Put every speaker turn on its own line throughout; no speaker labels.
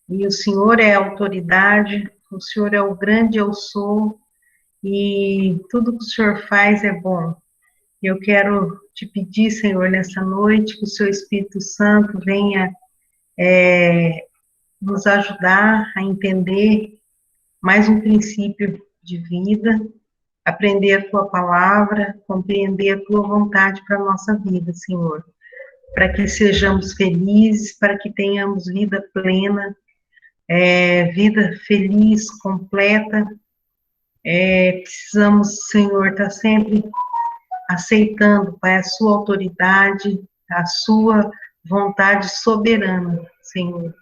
e o Senhor é a autoridade, o Senhor é o grande eu sou, e tudo que o Senhor faz é bom. Eu quero te pedir, Senhor, nessa noite, que o seu Espírito Santo venha nos ajudar a entender mais um princípio de vida, aprender a tua palavra, compreender a tua vontade para a nossa vida, Senhor. Para que sejamos felizes, para que tenhamos vida plena, vida feliz, completa. Precisamos, Senhor, estar sempre aceitando, Pai, a sua autoridade, a sua vontade soberana, Senhor.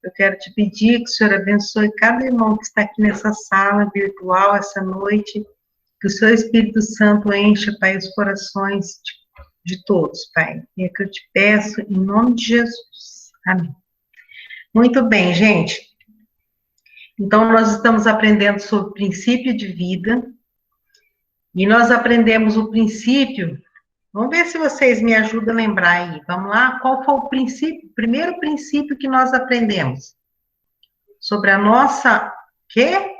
Eu quero te pedir que o Senhor abençoe cada irmão que está aqui nessa sala virtual essa noite, que o seu Espírito Santo encha, Pai, os corações de todos, Pai. É que eu te peço em nome de Jesus. Amém. Muito bem, gente. Então, nós estamos aprendendo sobre o princípio de vida, e nós aprendemos o princípio. Vamos ver se vocês me ajudam a lembrar aí. Vamos lá? Qual foi o princípio, o primeiro princípio que nós aprendemos? Sobre a nossa, quê?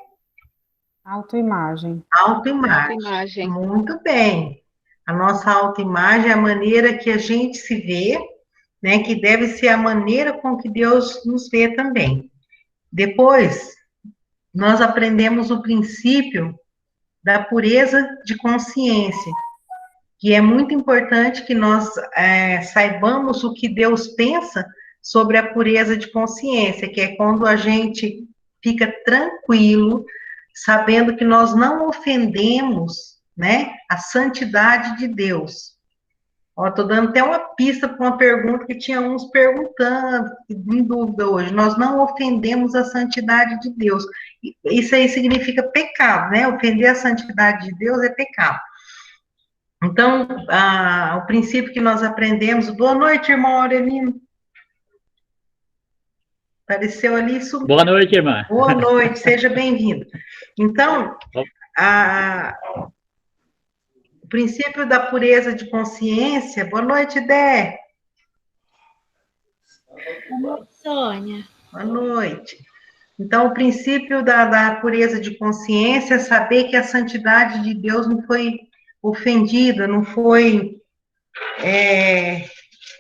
Autoimagem.
Autoimagem.
Autoimagem.
Muito bem. A nossa autoimagem é a maneira que a gente se vê, né? Que deve ser a maneira com que Deus nos vê também. Depois, nós aprendemos o princípio da pureza de consciência, que é muito importante que nós saibamos o que Deus pensa sobre a pureza de consciência, que é quando a gente fica tranquilo, sabendo que nós não ofendemos, né, a santidade de Deus. Ó, tô dando até uma pista para uma pergunta que tinha uns perguntando, em dúvida hoje. Nós não ofendemos a santidade de Deus. Isso aí significa pecado, né? Ofender a santidade de Deus é pecado. Então, o princípio que nós aprendemos. Boa noite, irmão Aurelino. Apareceu ali.
Boa noite, irmã.
Boa noite, seja bem-vindo. Então, o princípio da pureza de consciência. Boa noite, Dé.
Boa noite, Sônia.
Boa noite. Então, o princípio da pureza de consciência é saber que a santidade de Deus não foi ofendida, não foi...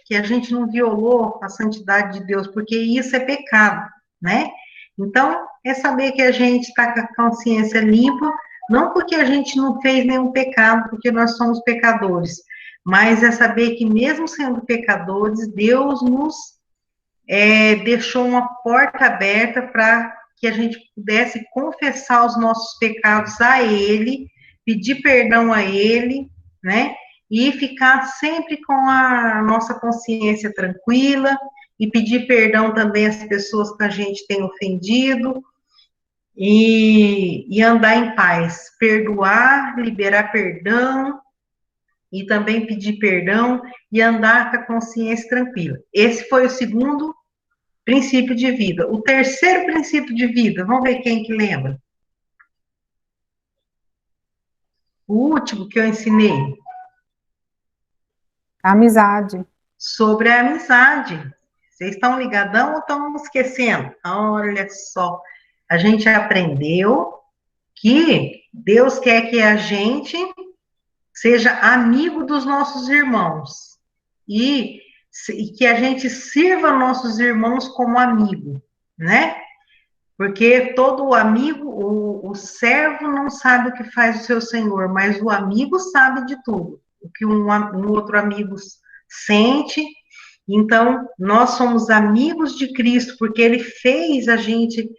que a gente não violou a santidade de Deus, porque isso é pecado, né? Então, é saber que a gente está com a consciência limpa, não porque a gente não fez nenhum pecado, porque nós somos pecadores, mas é saber que mesmo sendo pecadores, Deus nos deixou uma porta aberta para que a gente pudesse confessar os nossos pecados a Ele, pedir perdão a Ele, né? E ficar sempre com a nossa consciência tranquila, e pedir perdão também às pessoas que a gente tem ofendido, e andar em paz, perdoar, liberar perdão, e também pedir perdão, e andar com a consciência tranquila. Esse foi o segundo princípio de vida. O terceiro princípio de vida, vamos ver quem que lembra? O último que eu ensinei.
Amizade.
Sobre a amizade. Vocês estão ligadão ou estão esquecendo? Olha só, a gente aprendeu que Deus quer que a gente seja amigo dos nossos irmãos e que a gente sirva nossos irmãos como amigo, né? Porque todo amigo, o servo não sabe o que faz o seu senhor, mas o amigo sabe de tudo, o que um outro amigo sente. Então, nós somos amigos de Cristo, porque Ele fez a gente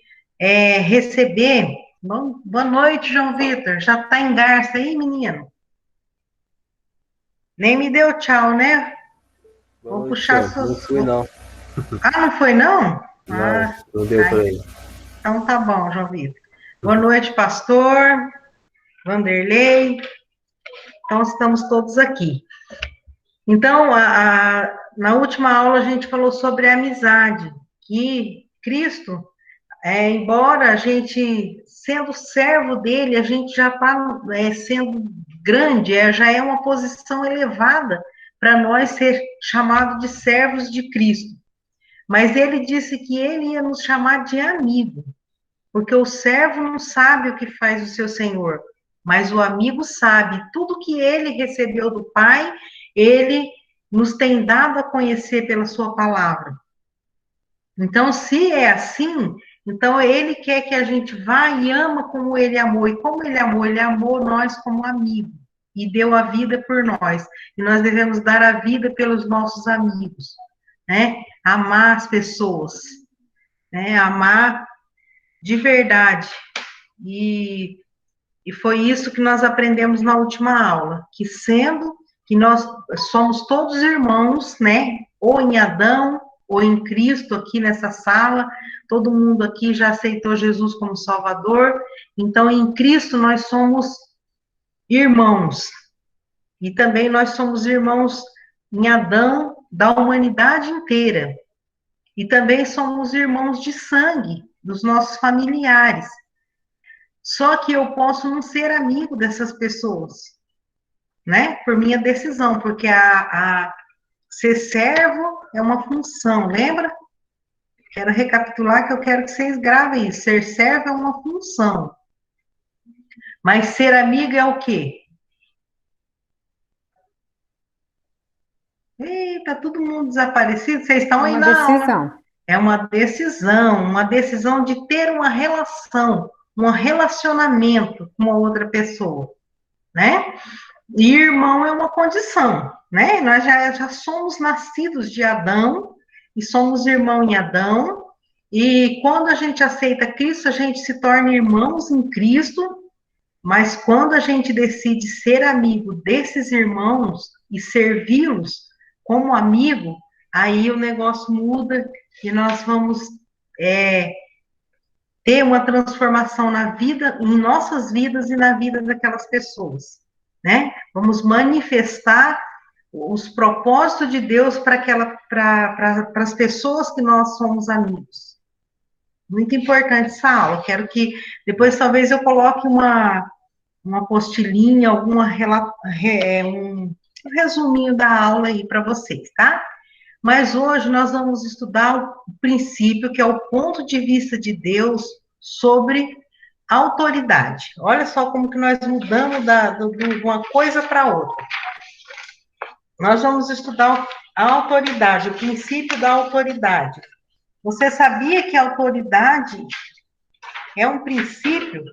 receber. Bom, boa noite, João Vitor. Já está em garça aí, menino? Nem me deu tchau, né? Vou puxar suas...
Não fui, não.
Ah, não foi, não?
Não, não deu para ele.
Então tá bom, João Vitor. Boa noite, pastor, Vanderlei. Então, estamos todos aqui. Então, na última aula, a gente falou sobre a amizade, que Cristo, embora a gente, sendo servo dele, a gente já está sendo grande, já é uma posição elevada para nós ser chamados de servos de Cristo. Mas ele disse que ele ia nos chamar de amigo, porque o servo não sabe o que faz o seu senhor, mas o amigo sabe. Tudo que ele recebeu do Pai, ele nos tem dado a conhecer pela sua palavra. Então, se é assim, então ele quer que a gente vá e ama como ele amou. E como ele amou nós como amigo e deu a vida por nós. E nós devemos dar a vida pelos nossos amigos, né? Amar as pessoas, né? Amar de verdade. E, e foi isso que nós aprendemos na última aula, que sendo que nós somos todos irmãos, né? Ou em Adão, ou em Cristo aqui nessa sala, todo mundo aqui já aceitou Jesus como Salvador, então em Cristo nós somos irmãos, e também nós somos irmãos em Adão da humanidade inteira, e também somos irmãos de sangue dos nossos familiares. Só que eu posso não ser amigo dessas pessoas, né? Por minha decisão, porque ser servo é uma função, lembra? Quero recapitular que eu quero que vocês gravem isso. Ser servo é uma função. Mas ser amigo é o quê? Eita, todo mundo desaparecido, vocês estão aí na aula. É uma decisão de ter uma relação, um relacionamento com uma outra pessoa, né? E irmão é uma condição, né? Nós já somos nascidos de Adão e somos irmão em Adão, e quando a gente aceita Cristo, a gente se torna irmãos em Cristo, mas quando a gente decide ser amigo desses irmãos e servi-los como amigo, aí o negócio muda e nós vamos ter uma transformação na vida, em nossas vidas e na vida daquelas pessoas, né? Vamos manifestar os propósitos de Deus para as pessoas que nós somos amigos. Muito importante essa aula. Quero que depois talvez eu coloque uma apostilinha, um resuminho da aula aí para vocês, tá? Mas hoje nós vamos estudar o princípio, que é o ponto de vista de Deus sobre autoridade. Olha só como que nós mudamos de uma coisa para outra. Nós vamos estudar a autoridade, o princípio da autoridade. Você sabia que a autoridade é um princípio?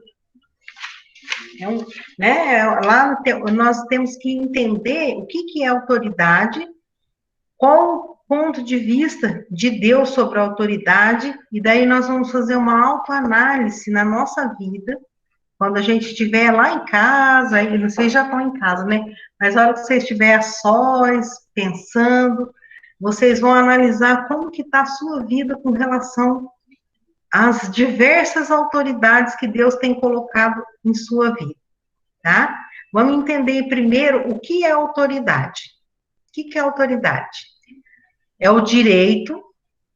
Né? Lá nós temos que entender o que é autoridade, qual o ponto de vista de Deus sobre a autoridade, e daí nós vamos fazer uma autoanálise na nossa vida, quando a gente estiver lá em casa, aí vocês já estão em casa, né? Mas na hora que vocês estiverem a sós, pensando, vocês vão analisar como que está a sua vida com relação às diversas autoridades que Deus tem colocado em sua vida, tá? Vamos entender primeiro o que é autoridade. O que é autoridade? É o direito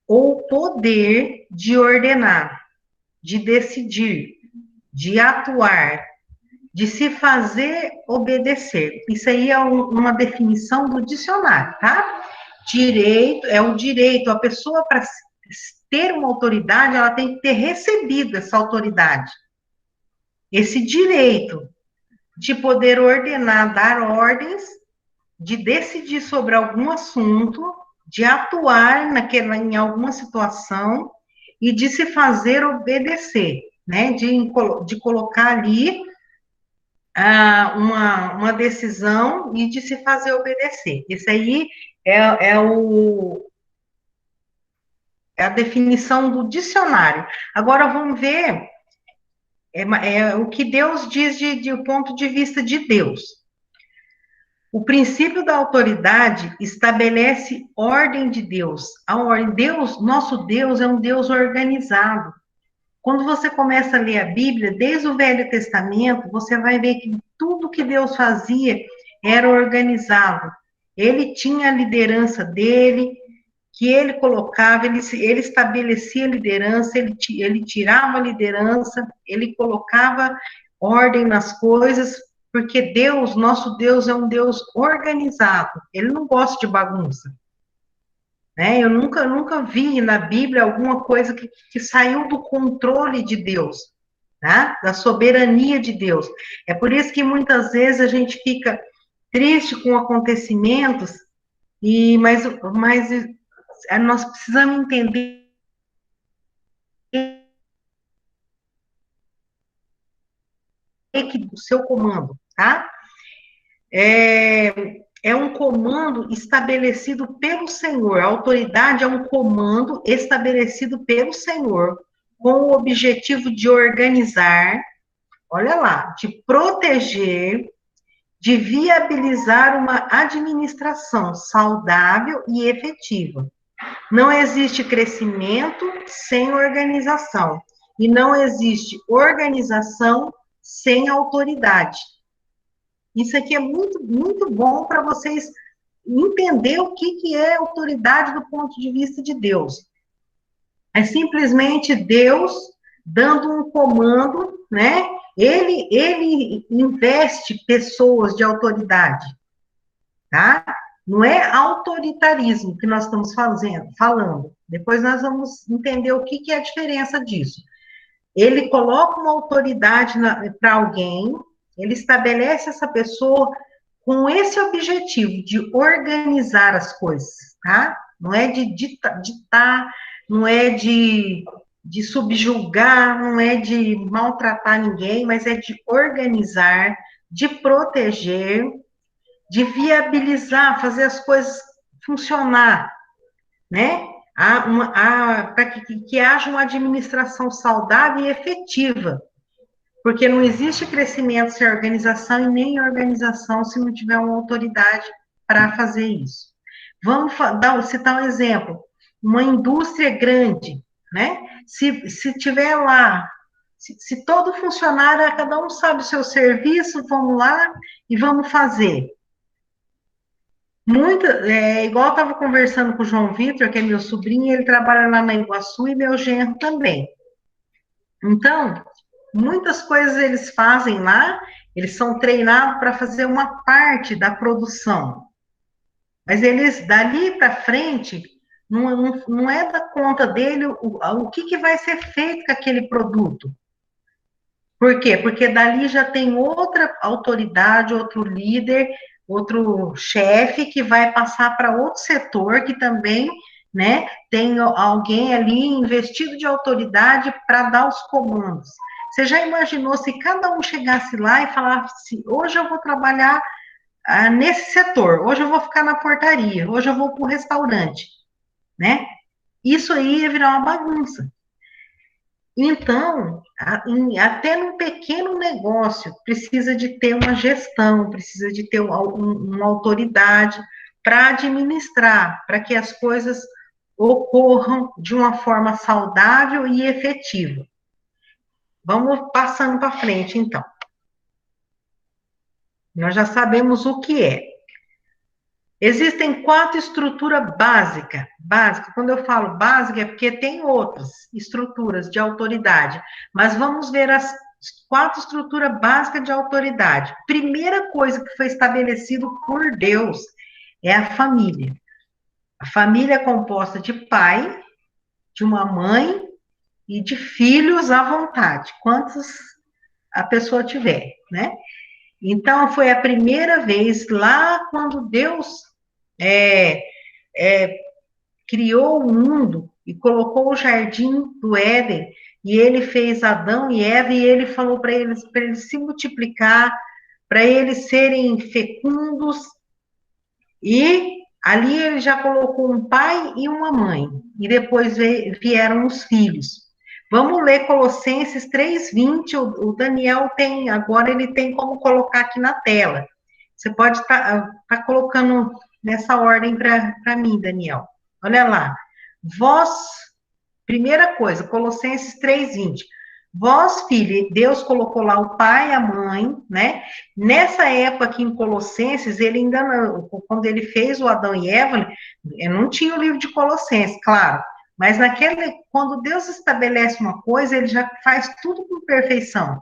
ou poder de ordenar, de decidir, de atuar, de se fazer obedecer. Isso aí é uma definição do dicionário, tá? Direito, é o direito, a pessoa para ter uma autoridade, ela tem que ter recebido essa autoridade. Esse direito de poder ordenar, dar ordens, de decidir sobre algum assunto, de atuar em alguma situação e de se fazer obedecer, né? De colocar ali uma decisão e de se fazer obedecer. Isso aí é a definição do dicionário. Agora vamos ver o que Deus diz do ponto de vista de Deus. O princípio da autoridade estabelece ordem de Deus. A ordem, nosso Deus é um Deus organizado. Quando você começa a ler a Bíblia, desde o Velho Testamento, você vai ver que tudo que Deus fazia era organizado. Ele tinha a liderança dele, que ele colocava, ele estabelecia a liderança, ele tirava a liderança, ele colocava ordem nas coisas, porque nosso Deus é um Deus organizado, ele não gosta de bagunça. né? Eu nunca vi na Bíblia alguma coisa que saiu do controle de Deus, tá? Da soberania de Deus. É por isso que muitas vezes a gente fica triste com acontecimentos, mas nós precisamos entender que o seu comando, tá? É um comando estabelecido pelo Senhor. A autoridade é um comando estabelecido pelo Senhor, com o objetivo de organizar, olha lá, de proteger, de viabilizar uma administração saudável e efetiva. Não existe crescimento sem organização. E não existe organização sem autoridade. Isso aqui é muito, muito bom para vocês entender o que é autoridade do ponto de vista de Deus. É simplesmente Deus dando um comando, né? Ele investe pessoas de autoridade, tá? Não é autoritarismo que nós estamos falando. Depois nós vamos entender o que é a diferença disso. Ele coloca uma autoridade para alguém, ele estabelece essa pessoa com esse objetivo de organizar as coisas, tá? Não é de ditar, não é de subjugar, não é de maltratar ninguém, mas é de organizar, de proteger, de viabilizar, fazer as coisas funcionar, né? Para que haja uma administração saudável e efetiva, porque não existe crescimento sem organização e nem organização se não tiver uma autoridade para fazer isso. Vamos citar um exemplo, uma indústria grande, né? Se tiver lá, se todo funcionário, cada um sabe o seu serviço, vamos lá e vamos fazer. Igual eu estava conversando com o João Vitor, que é meu sobrinho, ele trabalha lá na Iguaçu e meu genro também. Então, muitas coisas eles fazem lá, eles são treinados para fazer uma parte da produção. Mas eles, dali para frente, não é da conta dele o que vai ser feito com aquele produto. Por quê? Porque dali já tem outra autoridade, outro líder, outro chefe que vai passar para outro setor que também, né, tem alguém ali investido de autoridade para dar os comandos. Você já imaginou se cada um chegasse lá e falasse, hoje eu vou trabalhar nesse setor, hoje eu vou ficar na portaria, hoje eu vou para o restaurante, né? Isso aí ia virar uma bagunça. Então, até num pequeno negócio, precisa de ter uma gestão, precisa de ter uma autoridade para administrar, para que as coisas ocorram de uma forma saudável e efetiva. Vamos passando para frente, então. Nós já sabemos o que é. Existem 4 estruturas básicas. Básica, quando eu falo básica, é porque tem outras estruturas de autoridade. Mas vamos ver as 4 estruturas básicas de autoridade. Primeira coisa que foi estabelecido por Deus é a família. A família é composta de pai, de uma mãe e de filhos à vontade, quantos a pessoa tiver, né? Então, foi a primeira vez lá quando Deus é, criou o mundo e colocou o jardim do Éden, e ele fez Adão e Eva, e ele falou para eles se multiplicar, para eles serem fecundos, e ali ele já colocou um pai e uma mãe, e depois vieram os filhos. Vamos ler Colossenses 3:20, o Daniel tem, agora ele tem como colocar aqui na tela. Você pode estar colocando nessa ordem para mim, Daniel. Olha lá. Vós, primeira coisa, Colossenses 3:20. Vós, filho, Deus colocou lá o pai e a mãe, né? Nessa época aqui em Colossenses, ele ainda não, quando ele fez o Adão e Eva, não tinha o livro de Colossenses, claro. Mas quando Deus estabelece uma coisa, ele já faz tudo com perfeição.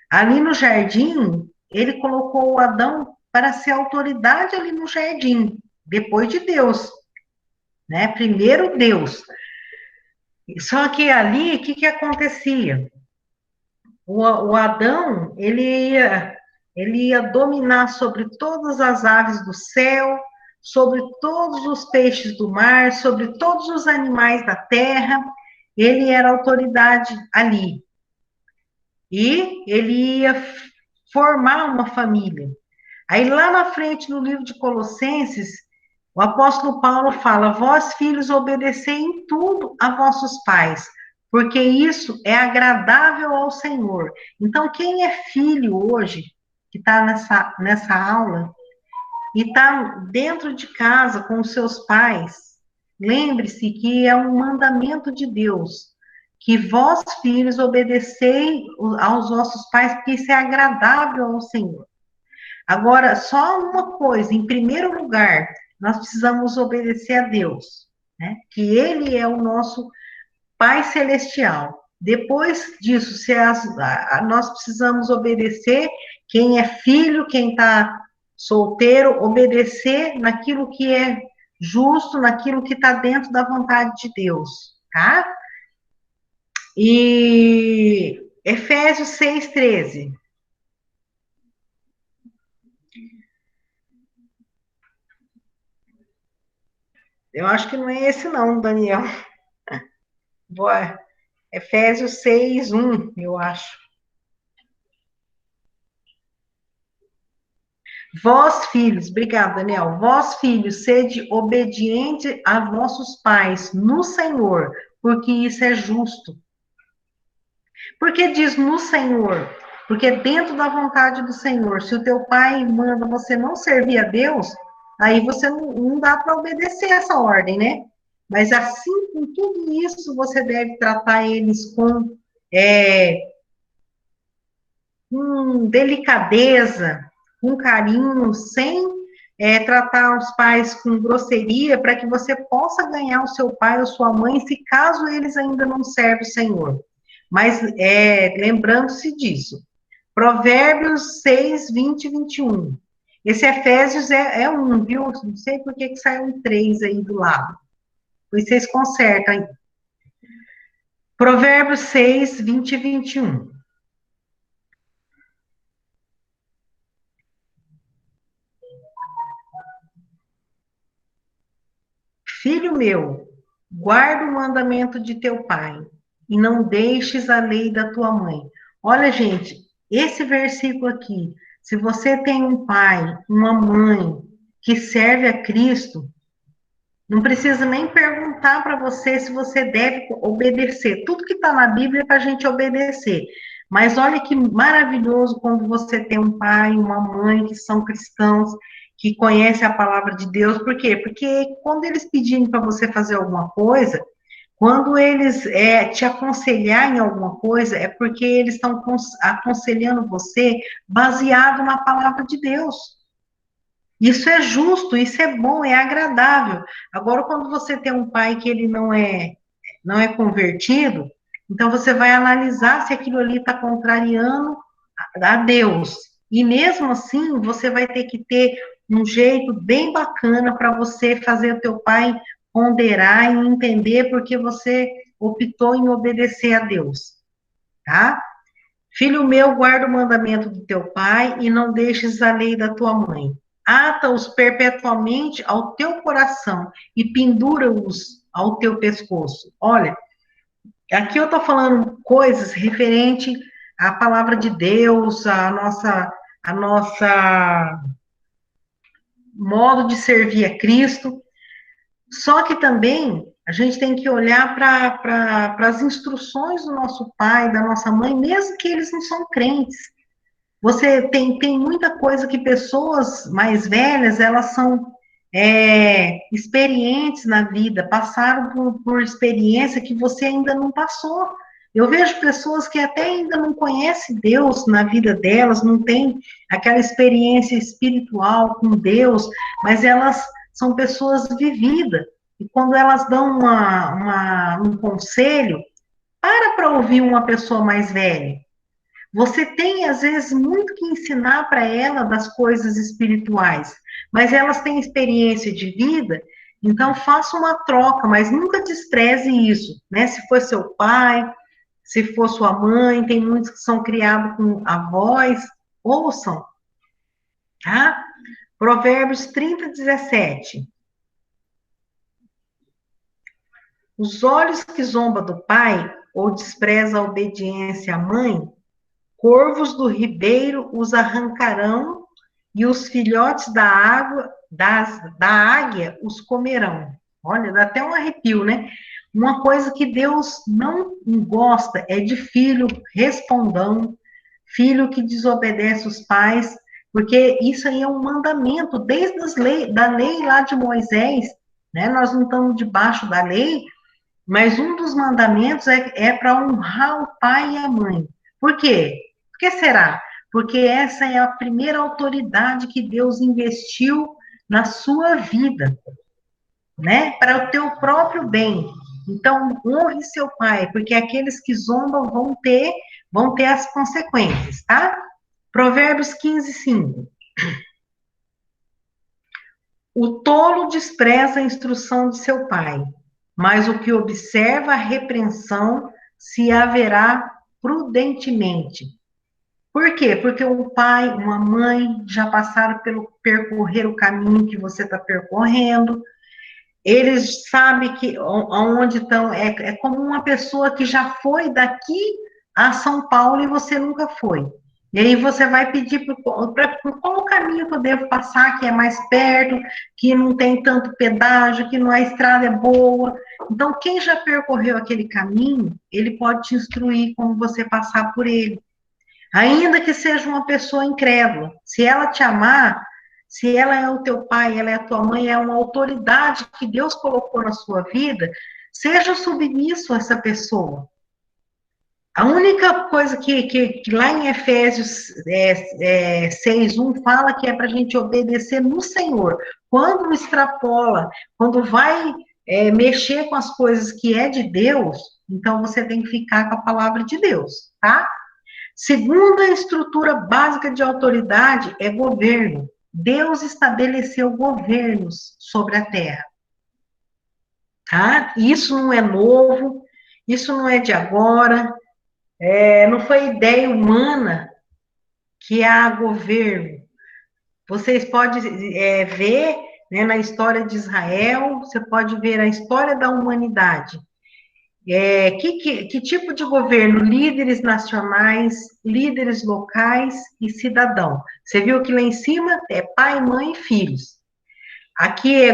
Ali no jardim, ele colocou o Adão para ser autoridade ali no jardim, depois de Deus. né? Primeiro Deus. Só que ali, o que que acontecia? O Adão, ele ia dominar sobre todas as aves do céu, sobre todos os peixes do mar, sobre todos os animais da terra. Ele era autoridade ali. E ele ia formar uma família. Aí lá na frente, no livro de Colossenses, o apóstolo Paulo fala: vós, filhos, obedecei em tudo a vossos pais, porque isso é agradável ao Senhor. Então, quem é filho hoje, que está nessa aula, e está dentro de casa com os seus pais, lembre-se que é um mandamento de Deus, que vós, filhos, obedecei aos vossos pais, porque isso é agradável ao Senhor. Agora, só uma coisa, em primeiro lugar, nós precisamos obedecer a Deus, né? Que Ele é o nosso Pai Celestial. Depois disso, nós precisamos obedecer quem é filho, quem está solteiro, obedecer naquilo que é justo, naquilo que está dentro da vontade de Deus, tá? E Efésios 6:13. Eu acho que não é esse não, Daniel. Boa. Efésios 6:1, eu acho. Vós, filhos, obrigado, Daniel. Vós, filhos, sede obediente a vossos pais no Senhor, porque isso é justo. Por que diz no Senhor? Porque dentro da vontade do Senhor, se o teu pai manda você não servir a Deus, aí você não dá para obedecer essa ordem, né? Mas assim, com tudo isso, você deve tratar eles com delicadeza, com carinho, sem tratar os pais com grosseria, para que você possa ganhar o seu pai ou sua mãe, se caso eles ainda não servem o Senhor. Mas lembrando-se disso. Provérbios 6, 20 e 21. Esse Efésios é um, viu? Não sei por que saiu um 3 aí do lado. Pois vocês consertam aí. Provérbios 6, 20 e 21. Filho meu, guarda o mandamento de teu pai e não deixes a lei da tua mãe. Olha, gente, esse versículo aqui, se você tem um pai, uma mãe que serve a Cristo, não precisa nem perguntar para você se você deve obedecer. Tudo que está na Bíblia é para a gente obedecer. Mas olha que maravilhoso quando você tem um pai, uma mãe que são cristãos, que conhecem a palavra de Deus. Por quê? Porque quando eles pedirem para você fazer alguma coisa, quando eles te aconselhar em alguma coisa, é porque eles estão aconselhando você baseado na palavra de Deus. Isso é justo, isso é bom, é agradável. Agora, quando você tem um pai que ele não é convertido, então você vai analisar se aquilo ali está contrariando a Deus. E mesmo assim, você vai ter que ter um jeito bem bacana para você fazer o teu pai ponderar e entender porque você optou em obedecer a Deus, tá? Filho meu, guarda o mandamento do teu pai e não deixes a lei da tua mãe. Ata-os perpetuamente ao teu coração e pendura-os ao teu pescoço. Olha, aqui eu estou falando coisas referente à palavra de Deus, a nossa modo de servir a Cristo. Só que também a gente tem que olhar para as instruções do nosso pai, da nossa mãe, mesmo que eles não são crentes. Você tem muita coisa que pessoas mais velhas, elas são experientes na vida, passaram por experiência que você ainda não passou. Eu vejo pessoas que até ainda não conhecem Deus na vida delas, não tem aquela experiência espiritual com Deus, mas elas são pessoas vividas. E quando elas dão um conselho, para ouvir uma pessoa mais velha. Você tem, às vezes, muito que ensinar para ela das coisas espirituais, mas elas têm experiência de vida Então, faça uma troca, mas nunca despreze isso, né? Se for seu pai, se for sua mãe, tem muitos que são criados com avós, ouçam, tá? Provérbios 30, 17. Os olhos que zomba do pai ou despreza a obediência à mãe, corvos do ribeiro os arrancarão e os filhotes da água, da águia os comerão. Olha, dá até um arrepio, né? Uma coisa que Deus não gosta é de filho respondão, filho que desobedece os pais, porque isso aí é um mandamento, desde da lei lá de Moisés, né? Nós não estamos debaixo da lei, mas um dos mandamentos é para honrar o pai e a mãe. Por quê? Por que será? Porque essa é a primeira autoridade que Deus investiu na sua vida, né? Para o teu próprio bem. Então, honre seu pai, porque aqueles que zombam vão ter as consequências, tá? Provérbios 15, 5. O tolo despreza a instrução de seu pai, mas o que observa a repreensão se haverá prudentemente. Por quê? Porque um pai, uma mãe já passaram pelo percorrer o caminho que você está percorrendo. Eles sabem que aonde estão. É como uma pessoa que já foi daqui a São Paulo e você nunca foi. E aí você vai pedir por qual caminho que eu devo passar, que é mais perto, que não tem tanto pedágio, que não a estrada é boa. Então, quem já percorreu aquele caminho, ele pode te instruir como você passar por ele. Ainda que seja uma pessoa incrédula, se ela te amar, se ela é o teu pai, ela é a tua mãe, é uma autoridade que Deus colocou na sua vida, seja submisso a essa pessoa. A única coisa que lá em Efésios 6:1 fala que é para a gente obedecer no Senhor. Quando extrapola, quando vai mexer com as coisas que é de Deus, então você tem que ficar com a palavra de Deus, tá? Segunda estrutura básica de autoridade é governo. Deus estabeleceu governos sobre a terra, tá? Isso não é novo, isso não é de agora, não foi ideia humana que há governo. Vocês podem ver, né, na história de Israel, você pode ver a história da humanidade. Que tipo de governo? Líderes nacionais, líderes locais e cidadão. Você viu que lá em cima é pai, mãe e filhos. Aqui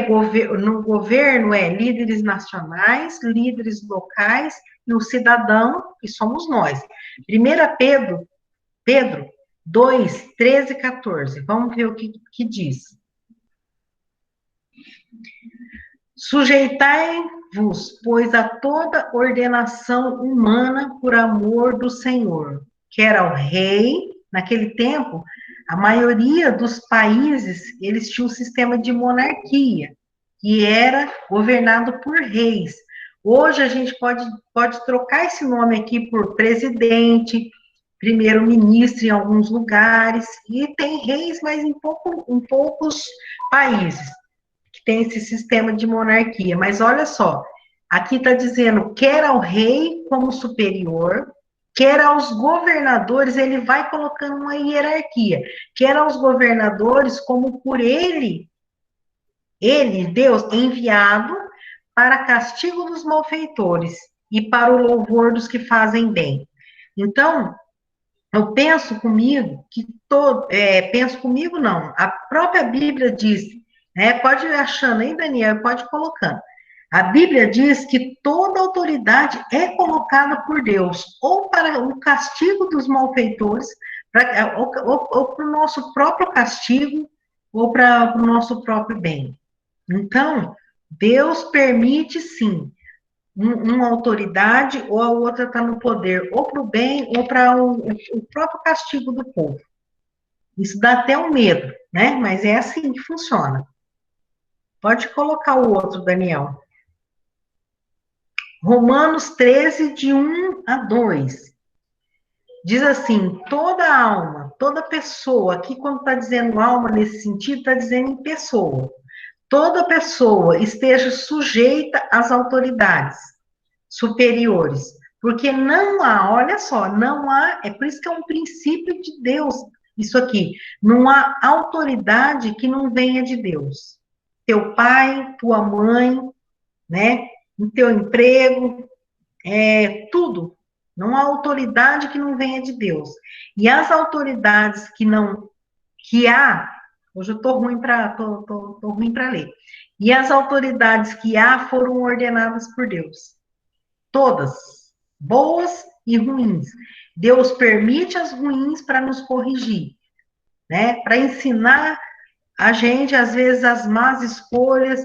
no governo é líderes nacionais, líderes locais e o cidadão, que somos nós. 1 Pedro 2, 13 e 14. Vamos ver o que diz. Sujeitai-vos, pois, a toda ordenação humana por amor do Senhor, quer ao rei, naquele tempo, a maioria dos países, eles tinham um sistema de monarquia, que era governado por reis. Hoje a gente pode trocar esse nome aqui por presidente, primeiro-ministro em alguns lugares, e tem reis, mas em poucos países que tem esse sistema de monarquia. Mas olha só, aqui está dizendo, quer ao rei como superior, quer aos governadores, ele vai colocando uma hierarquia, quer aos governadores como por ele, Deus, enviado para castigo dos malfeitores e para o louvor dos que fazem bem. Então, eu penso comigo que penso comigo não, a própria Bíblia diz, né, pode ir achando aí, Daniel, pode ir colocando. A Bíblia diz que toda autoridade é colocada por Deus, ou para o castigo dos malfeitores, ou para o nosso próprio castigo, ou para o nosso próprio bem. Então, Deus permite sim uma autoridade ou a outra está no poder, ou para o bem, ou para o próprio castigo do povo. Isso dá até um medo, né? Mas é assim que funciona. Pode colocar o outro, Daniel. Romanos 13, de 1 a 2. Diz assim, toda alma, toda pessoa, aqui quando está dizendo alma nesse sentido, está dizendo em pessoa. toda pessoa esteja sujeita às autoridades superiores, porque não há, olha só, não há, é por isso que é um princípio de Deus, isso aqui, não há autoridade que não venha de Deus. Teu pai, tua mãe, né, no teu emprego, tudo, não há autoridade que não venha de Deus. E as autoridades que há, hoje eu tô ruim para ler. E as autoridades que há foram ordenadas por Deus. Todas, boas e ruins. Deus permite as ruins para nos corrigir, né? Para ensinar a gente, às vezes, as más escolhas,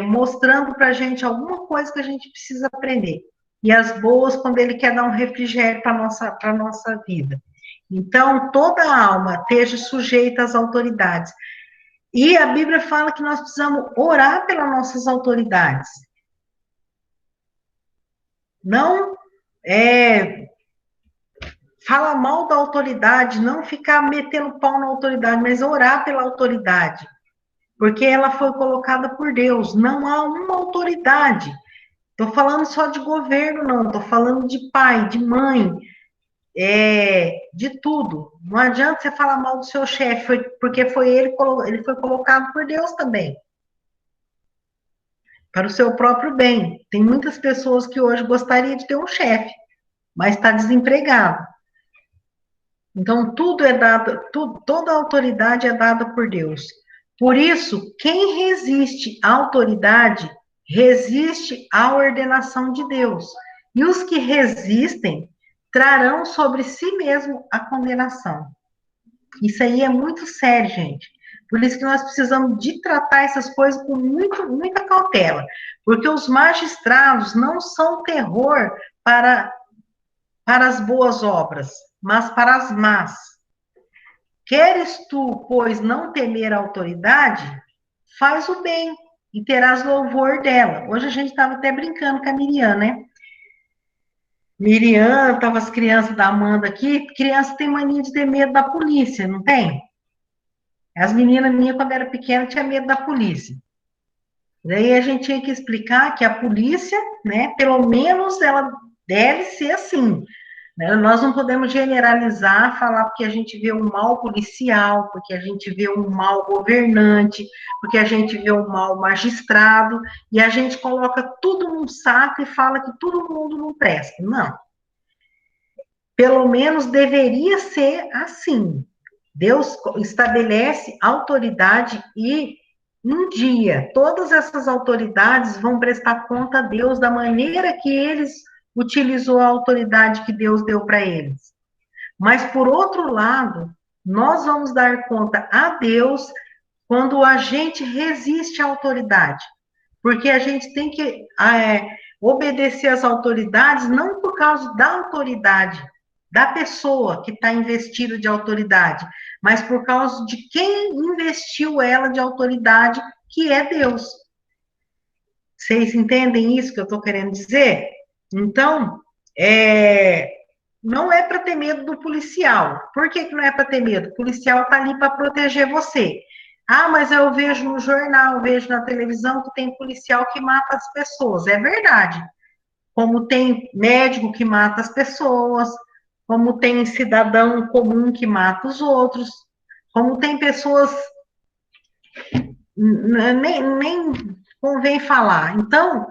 mostrando para a gente alguma coisa que a gente precisa aprender. E as boas, quando Ele quer dar um refrigério para a nossa vida. Então, toda alma esteja sujeita às autoridades. E a Bíblia fala que nós precisamos orar pelas nossas autoridades. Não falar mal da autoridade, não ficar metendo pau na autoridade, mas orar pela autoridade. Porque ela foi colocada por Deus. Não há uma autoridade. Estou falando só de governo, não. Estou falando de pai, de mãe, de tudo. Não adianta você falar mal do seu chefe, porque ele foi colocado por Deus também. Para o seu próprio bem. Tem muitas pessoas que hoje gostariam de ter um chefe, mas está desempregado. Então, tudo é dado, toda a autoridade é dada por Deus. Por isso, quem resiste à autoridade, resiste à ordenação de Deus. E os que resistem, trarão sobre si mesmo a condenação. Isso aí é muito sério, gente. Por isso que nós precisamos de tratar essas coisas com muita cautela. Porque os magistrados não são terror para as boas obras, mas para as más. Queres tu, pois, não temer a autoridade? Faz o bem e terás louvor dela. Hoje a gente estava até brincando com a Miriam, né? Miriam, estava as crianças da Amanda aqui, criança tem mania de ter medo da polícia, não tem? As meninas minhas, quando era pequena, tinha medo da polícia. Daí a gente tinha que explicar que a polícia, né, pelo menos ela deve ser assim. Né? Nós não podemos generalizar, falar porque a gente vê um mau policial, porque a gente vê um mau governante, porque a gente vê um mau magistrado, e a gente coloca tudo num saco e fala que todo mundo não presta. Não. Pelo menos deveria ser assim. Deus estabelece autoridade e um dia todas essas autoridades vão prestar conta a Deus da maneira que eles utilizou a autoridade que Deus deu para eles. Mas, por outro lado, nós vamos dar conta a Deus quando a gente resiste à autoridade. Porque a gente tem que obedecer às autoridades, não por causa da autoridade, da pessoa que está investida de autoridade, mas por causa de quem investiu ela de autoridade, que é Deus. Vocês entendem isso que eu estou querendo dizer? Então, não é para ter medo do policial. Por que não é para ter medo? O policial está ali para proteger você. Ah, mas eu vejo no jornal, vejo na televisão que tem policial que mata as pessoas. É verdade. Como tem médico que mata as pessoas, como tem cidadão comum que mata os outros, como tem pessoas... Nem convém falar. Então,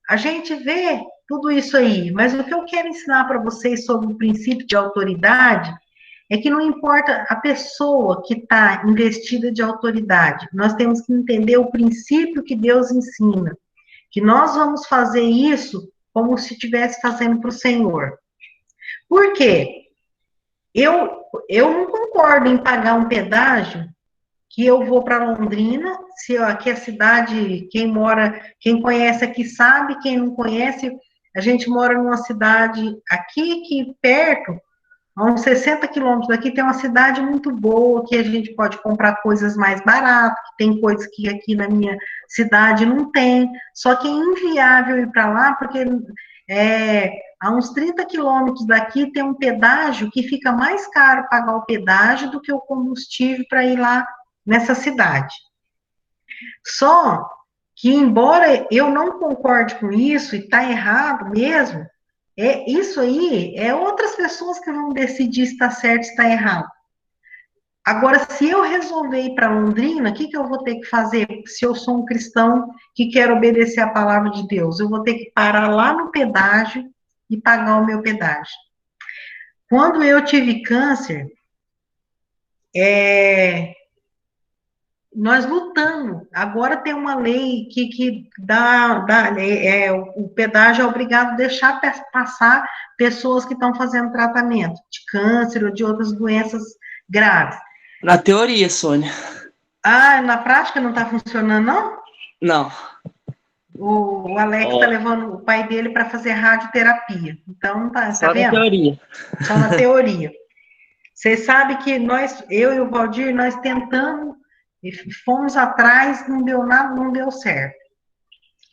a gente vê tudo isso aí, mas o que eu quero ensinar para vocês sobre o princípio de autoridade é que não importa a pessoa que está investida de autoridade, nós temos que entender o princípio que Deus ensina, que nós vamos fazer isso como se estivesse fazendo para o Senhor. Por quê? Eu não concordo em pagar um pedágio que eu vou para Londrina, se aqui a cidade, quem conhece aqui sabe, quem não conhece, a gente mora numa cidade aqui que perto, a uns 60 quilômetros daqui, tem uma cidade muito boa, que a gente pode comprar coisas mais baratas, tem coisas que aqui na minha cidade não tem, só que é inviável ir para lá, porque a uns 30 quilômetros daqui tem um pedágio que fica mais caro pagar o pedágio do que o combustível para ir lá nessa cidade. Só que, embora eu não concorde com isso, e está errado mesmo, isso aí é outras pessoas que vão decidir se está certo, se está errado. Agora, se eu resolver ir para Londrina, o que eu vou ter que fazer? Se eu sou um cristão que quer obedecer a palavra de Deus, eu vou ter que parar lá no pedágio e pagar o meu pedágio. Quando eu tive câncer, nós lutamos. Agora tem uma lei que o pedágio é obrigado a deixar passar pessoas que estão fazendo tratamento de câncer ou de outras doenças graves.
Na teoria, Sônia.
Ah, na prática não está funcionando, não?
Não.
O Alex está levando o pai dele para fazer radioterapia. Então, tá
Só
vendo?
na teoria.
Só na teoria. Vocês sabem que eu e o Valdir, nós tentamos, fomos atrás, não deu nada, não deu certo.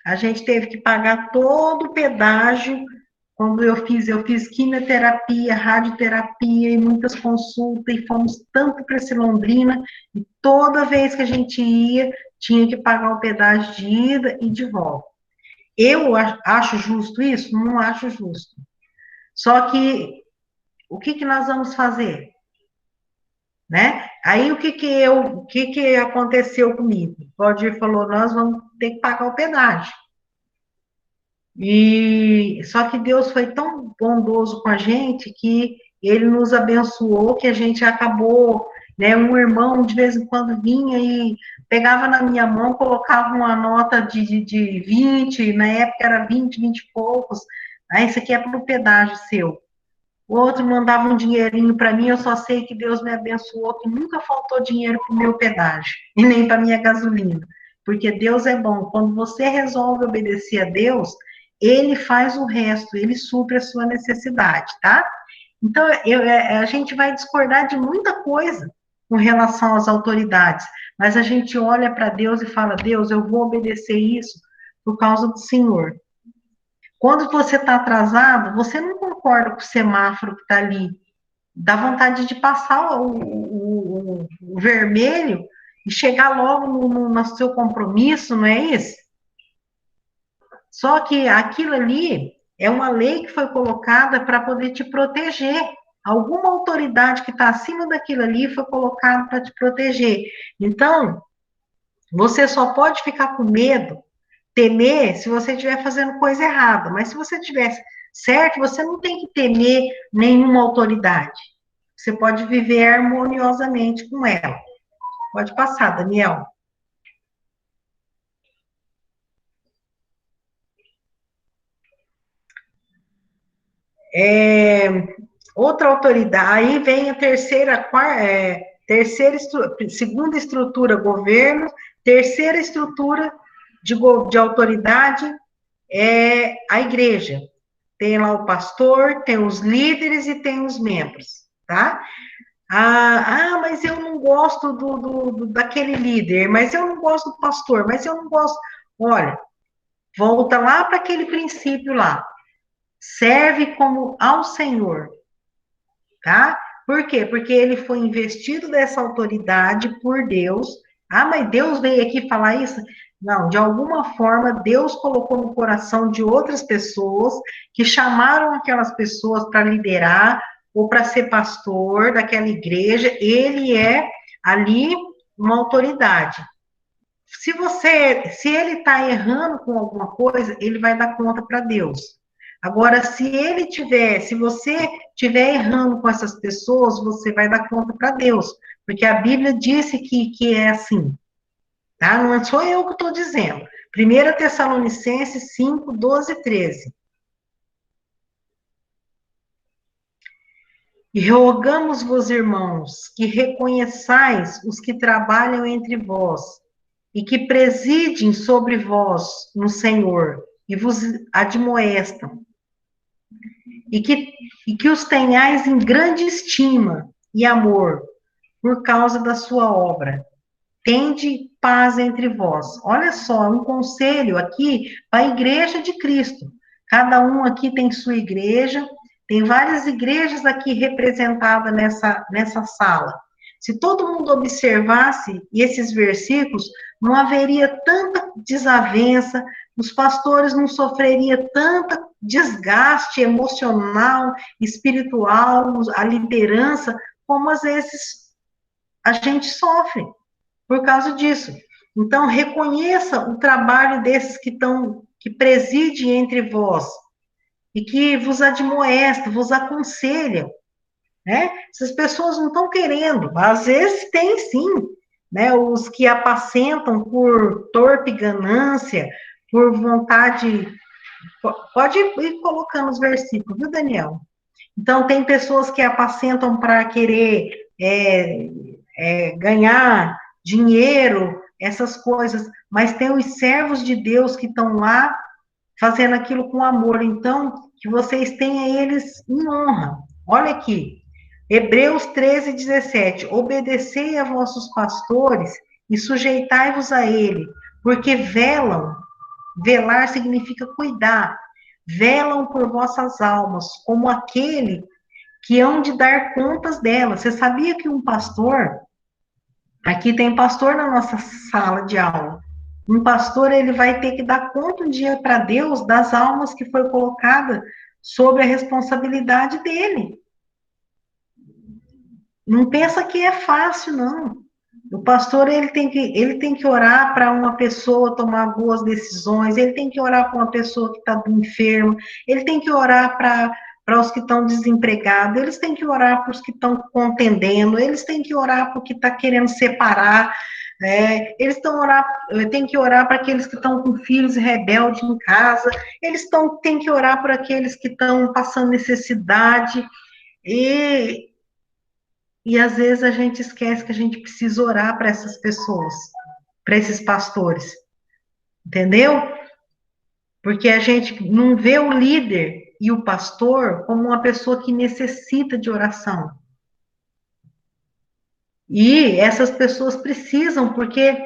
A gente teve que pagar todo o pedágio. Quando eu fiz quimioterapia, radioterapia e muitas consultas, e fomos tanto para esse Londrina, e toda vez que a gente ia, tinha que pagar o pedágio de ida e de volta. Eu acho justo isso? Não acho justo. Só que, o que nós vamos fazer? Né? Aí, o que aconteceu comigo? O Valdir falou, nós vamos ter que pagar o pedágio. E só que Deus foi tão bondoso com a gente que ele nos abençoou, que a gente acabou, né, um irmão de vez em quando vinha e pegava na minha mão, colocava uma nota de 20, na época era 20, 20 e poucos, aí isso aqui é para o pedágio seu. O outro mandava um dinheirinho para mim, eu só sei que Deus me abençoou, que nunca faltou dinheiro para o meu pedágio, e nem para minha gasolina, porque Deus é bom. Quando você resolve obedecer a Deus, ele faz o resto, ele supre a sua necessidade, tá? Então, a gente vai discordar de muita coisa com relação às autoridades, mas a gente olha para Deus e fala, Deus, eu vou obedecer isso por causa do Senhor. Quando você está atrasado, você não concorda com o semáforo que está ali. Dá vontade de passar o vermelho e chegar logo no seu compromisso, não é isso? Só que aquilo ali é uma lei que foi colocada para poder te proteger. Alguma autoridade que está acima daquilo ali foi colocada para te proteger. Então, você só pode ficar com medo, temer, se você estiver fazendo coisa errada. Mas se você estiver certo, você não tem que temer nenhuma autoridade. Você pode viver harmoniosamente com ela. Pode passar, Daniel. Outra autoridade, aí vem a segunda estrutura, governo, terceira estrutura de autoridade é a igreja. Tem lá o pastor, tem os líderes e tem os membros, tá? Mas eu não gosto daquele líder, mas eu não gosto do pastor, mas eu não gosto. Olha, volta lá para aquele princípio lá. Serve como ao Senhor, tá? Por quê? Porque ele foi investido dessa autoridade por Deus. Mas Deus veio aqui falar isso? Não, de alguma forma, Deus colocou no coração de outras pessoas que chamaram aquelas pessoas para liderar ou para ser pastor daquela igreja. Ele é ali uma autoridade. Se ele está errando com alguma coisa, ele vai dar conta para Deus. Agora, se você estiver errando com essas pessoas, você vai dar conta para Deus, porque a Bíblia disse que é assim, tá? Não sou eu que estou dizendo. 1 Tessalonicenses 5, 12 e 13. E rogamos-vos, irmãos, que reconheçais os que trabalham entre vós, e que presidem sobre vós no Senhor, e vos admoestam, e que os tenhais em grande estima e amor, por causa da sua obra. Tende paz entre vós. Olha só, um conselho aqui para a igreja de Cristo. Cada um aqui tem sua igreja, tem várias igrejas aqui representadas nessa sala. Se todo mundo observasse esses versículos, não haveria tanta desavença, os pastores não sofreriam tanto desgaste emocional, espiritual, a liderança, como às vezes a gente sofre por causa disso. Então, reconheça o trabalho desses que preside entre vós e que vos admoesta, vos aconselha, né? Essas pessoas não estão querendo, às vezes tem sim, né? Os que apacentam por torpe ganância, por vontade. Pode ir colocando os versículos, viu, Daniel? Então, tem pessoas que apacentam para querer ganhar dinheiro, essas coisas, mas tem os servos de Deus que estão lá fazendo aquilo com amor. Então, que vocês tenham eles em honra. Olha aqui, Hebreus 13:17. Obedecei a vossos pastores e sujeitai-vos a ele, porque velam. Velar significa cuidar. Velam por vossas almas, como aquele que hão de dar contas delas. Você sabia que um pastor, aqui tem pastor na nossa sala de aula, um pastor, ele vai ter que dar conta um dia para Deus das almas que foi colocada sob a responsabilidade dele. Não pensa que é fácil, não. O pastor, ele tem que orar para uma pessoa tomar boas decisões, ele tem que orar para uma pessoa que está enferma, ele tem que orar para os que estão desempregados, eles têm que orar para os que estão contendendo, eles têm que orar para o que está querendo separar, têm que orar para aqueles que estão com filhos rebeldes em casa, têm que orar para aqueles que estão passando necessidade, e às vezes a gente esquece que a gente precisa orar para essas pessoas, para esses pastores, entendeu? Porque a gente não vê o líder e o pastor como uma pessoa que necessita de oração. E essas pessoas precisam, porque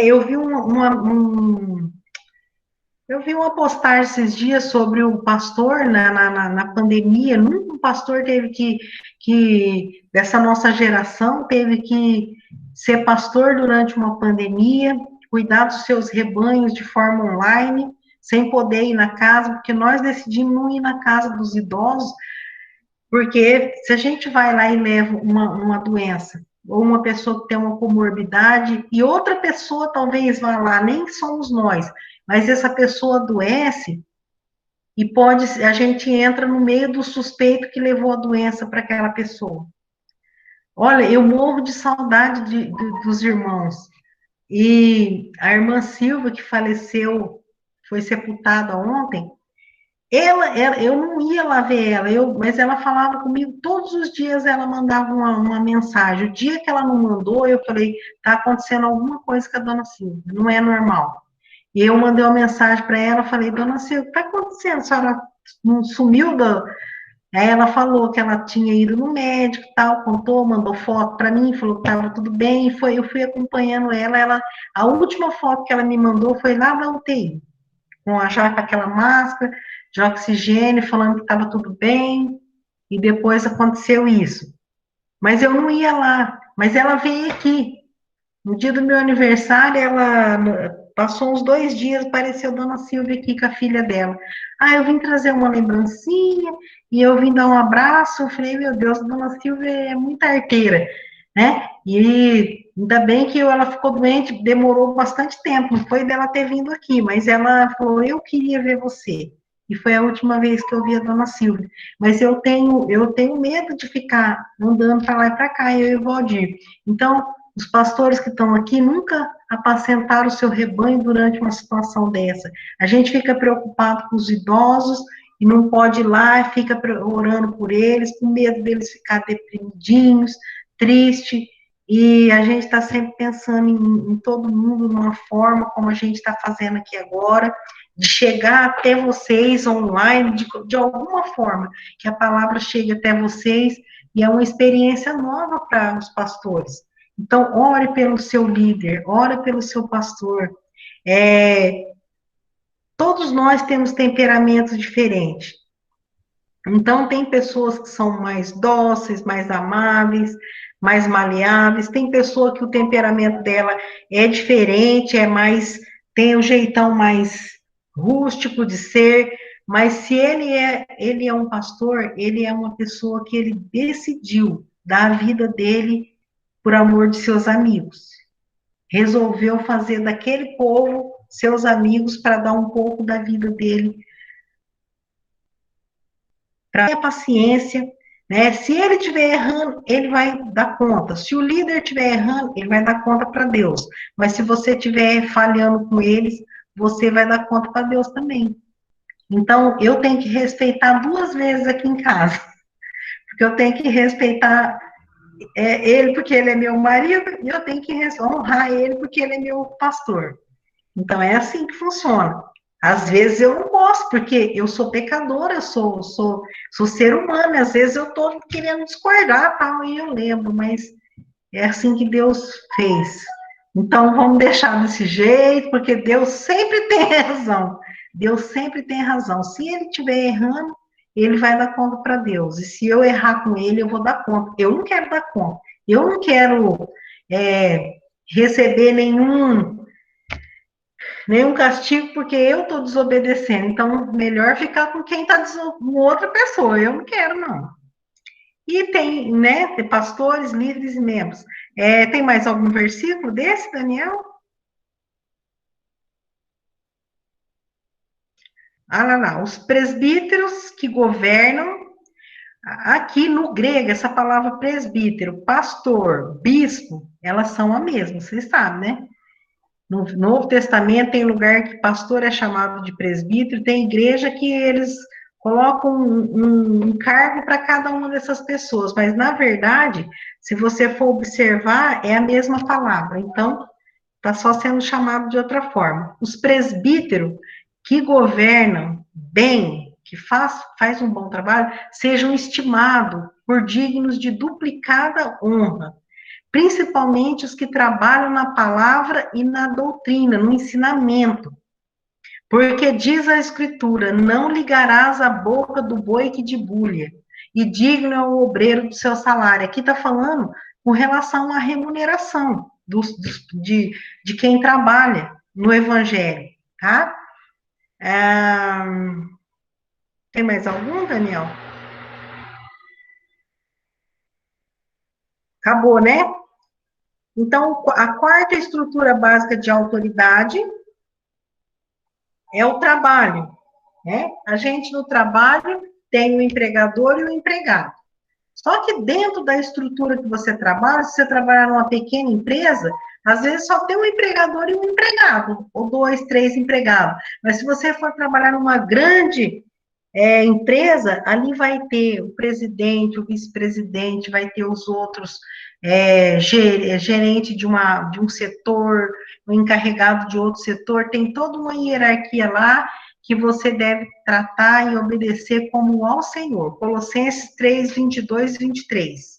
eu vi eu vi uma postagem esses dias sobre o pastor na pandemia. Nunca um pastor teve dessa nossa geração, teve que ser pastor durante uma pandemia, cuidar dos seus rebanhos de forma online, sem poder ir na casa, porque nós decidimos não ir na casa dos idosos, porque se a gente vai lá e leva uma doença, ou uma pessoa que tem uma comorbidade, e outra pessoa talvez vá lá, nem somos nós, mas essa pessoa adoece, e a gente entra no meio do suspeito que levou a doença para aquela pessoa. Olha, eu morro de saudade dos irmãos. E a irmã Silva, que faleceu, foi sepultada ontem, eu não ia lá ver ela, mas ela falava comigo todos os dias, ela mandava uma mensagem. O dia que ela não mandou, eu falei, tá acontecendo alguma coisa com a dona Silva, não é normal. E eu mandei uma mensagem para ela, falei, dona Silva, o que está acontecendo? A senhora não sumiu Aí ela falou que ela tinha ido no médico e tal, contou, mandou foto para mim, falou que estava tudo bem, eu fui acompanhando a última foto que ela me mandou foi lá da UTI, já com aquela máscara de oxigênio, falando que estava tudo bem, e depois aconteceu isso. Mas eu não ia lá, mas ela veio aqui. No dia do meu aniversário, ela passou uns 2 dias, apareceu a dona Silvia aqui com a filha dela. Eu vim trazer uma lembrancinha, e eu vim dar um abraço, eu falei, meu Deus, a dona Silvia é muita arteira, né? E ainda bem que ela ficou doente, demorou bastante tempo, não foi dela ter vindo aqui, mas ela falou, eu queria ver você. E foi a última vez que eu vi a dona Silvia. Mas eu tenho medo de ficar andando para lá e para cá, eu e o Valdir. Então, os pastores que estão aqui nunca apacentaram o seu rebanho durante uma situação dessa. A gente fica preocupado com os idosos e não pode ir lá, fica orando por eles, com medo deles ficar deprimidinhos, tristes, e a gente está sempre pensando em todo mundo, numa forma como a gente está fazendo aqui agora, de chegar até vocês online, de alguma forma, que a palavra chegue até vocês, e é uma experiência nova para os pastores. Então, ore pelo seu líder, ore pelo seu pastor. Todos nós temos temperamentos diferentes. Então, tem pessoas que são mais dóceis, mais amáveis, mais maleáveis, tem pessoa que o temperamento dela é diferente, tem um jeitão mais rústico de ser, mas se ele é um pastor, ele é uma pessoa que ele decidiu dar a vida dele por amor de seus amigos. Resolveu fazer daquele povo seus amigos para dar um pouco da vida dele, para ter paciência, né? Se ele estiver errando, ele vai dar conta. Se o líder estiver errando, ele vai dar conta para Deus. Mas se você estiver falhando com eles, você vai dar conta para Deus também. Então, eu tenho que respeitar duas vezes aqui em casa. Porque eu tenho que respeitar ele porque ele é meu marido, e eu tenho que honrar ele porque ele é meu pastor. Então, é assim que funciona. Às vezes eu não gosto, porque eu sou pecadora, eu sou ser humano, às vezes eu estou querendo discordar, tal, e eu lembro, mas é assim que Deus fez. Então, vamos deixar desse jeito, porque Deus sempre tem razão. Deus sempre tem razão. Se ele estiver errando, ele vai dar conta para Deus. E se eu errar com ele, eu vou dar conta. Eu não quero dar conta. Eu não quero receber nenhum castigo, porque eu estou desobedecendo. Então, melhor ficar com quem está com outra pessoa. Eu não quero, não. E tem, né, pastores, líderes e membros. Tem mais algum versículo desse, Daniel? Ah, lá. Os presbíteros que governam, aqui no grego, essa palavra presbítero, pastor, bispo, elas são a mesma, vocês sabem, né? No Novo Testamento tem lugar que pastor é chamado de presbítero, tem igreja que eles colocam um cargo para cada uma dessas pessoas, mas na verdade, se você for observar, é a mesma palavra, então está só sendo chamado de outra forma. Os presbíteros que governam bem, que faz um bom trabalho, sejam estimados por dignos de duplicada honra, principalmente os que trabalham na palavra e na doutrina, no ensinamento. Porque diz a Escritura: não ligarás a boca do boi que debulha, e digno é o obreiro do seu salário. Aqui está falando com relação à remuneração de quem trabalha no Evangelho, tá? Tem mais algum, Daniel? Acabou, né? Então, a quarta estrutura básica de autoridade é o trabalho, né? A gente no trabalho tem o empregador e o empregado. Só que dentro da estrutura que você trabalha, se você trabalhar numa pequena empresa, às vezes só tem um empregador e um empregado, ou 2, 3 empregados. Mas se você for trabalhar numa grande empresa, ali vai ter o presidente, o vice-presidente, vai ter os outros gerente de um setor, o encarregado de outro setor, tem toda uma hierarquia lá que você deve tratar e obedecer como ao Senhor. Colossenses 3, 22 e 23.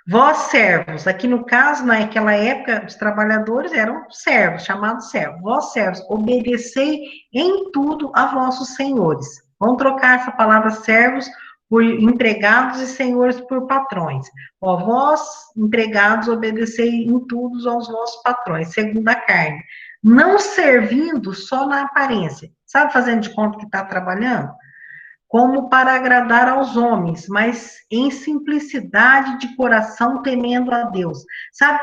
Vós servos, aqui no caso, naquela época, os trabalhadores eram servos, chamados servos. Vós servos, obedecei em tudo a vossos senhores. Vamos trocar essa palavra servos por empregados e senhores por patrões. Ó, vós, empregados, obedecei em tudo aos vossos patrões, segundo a carne. Não servindo só na aparência. Sabe, fazendo de conta que está trabalhando? Como para agradar aos homens, mas em simplicidade de coração, temendo a Deus. Sabe,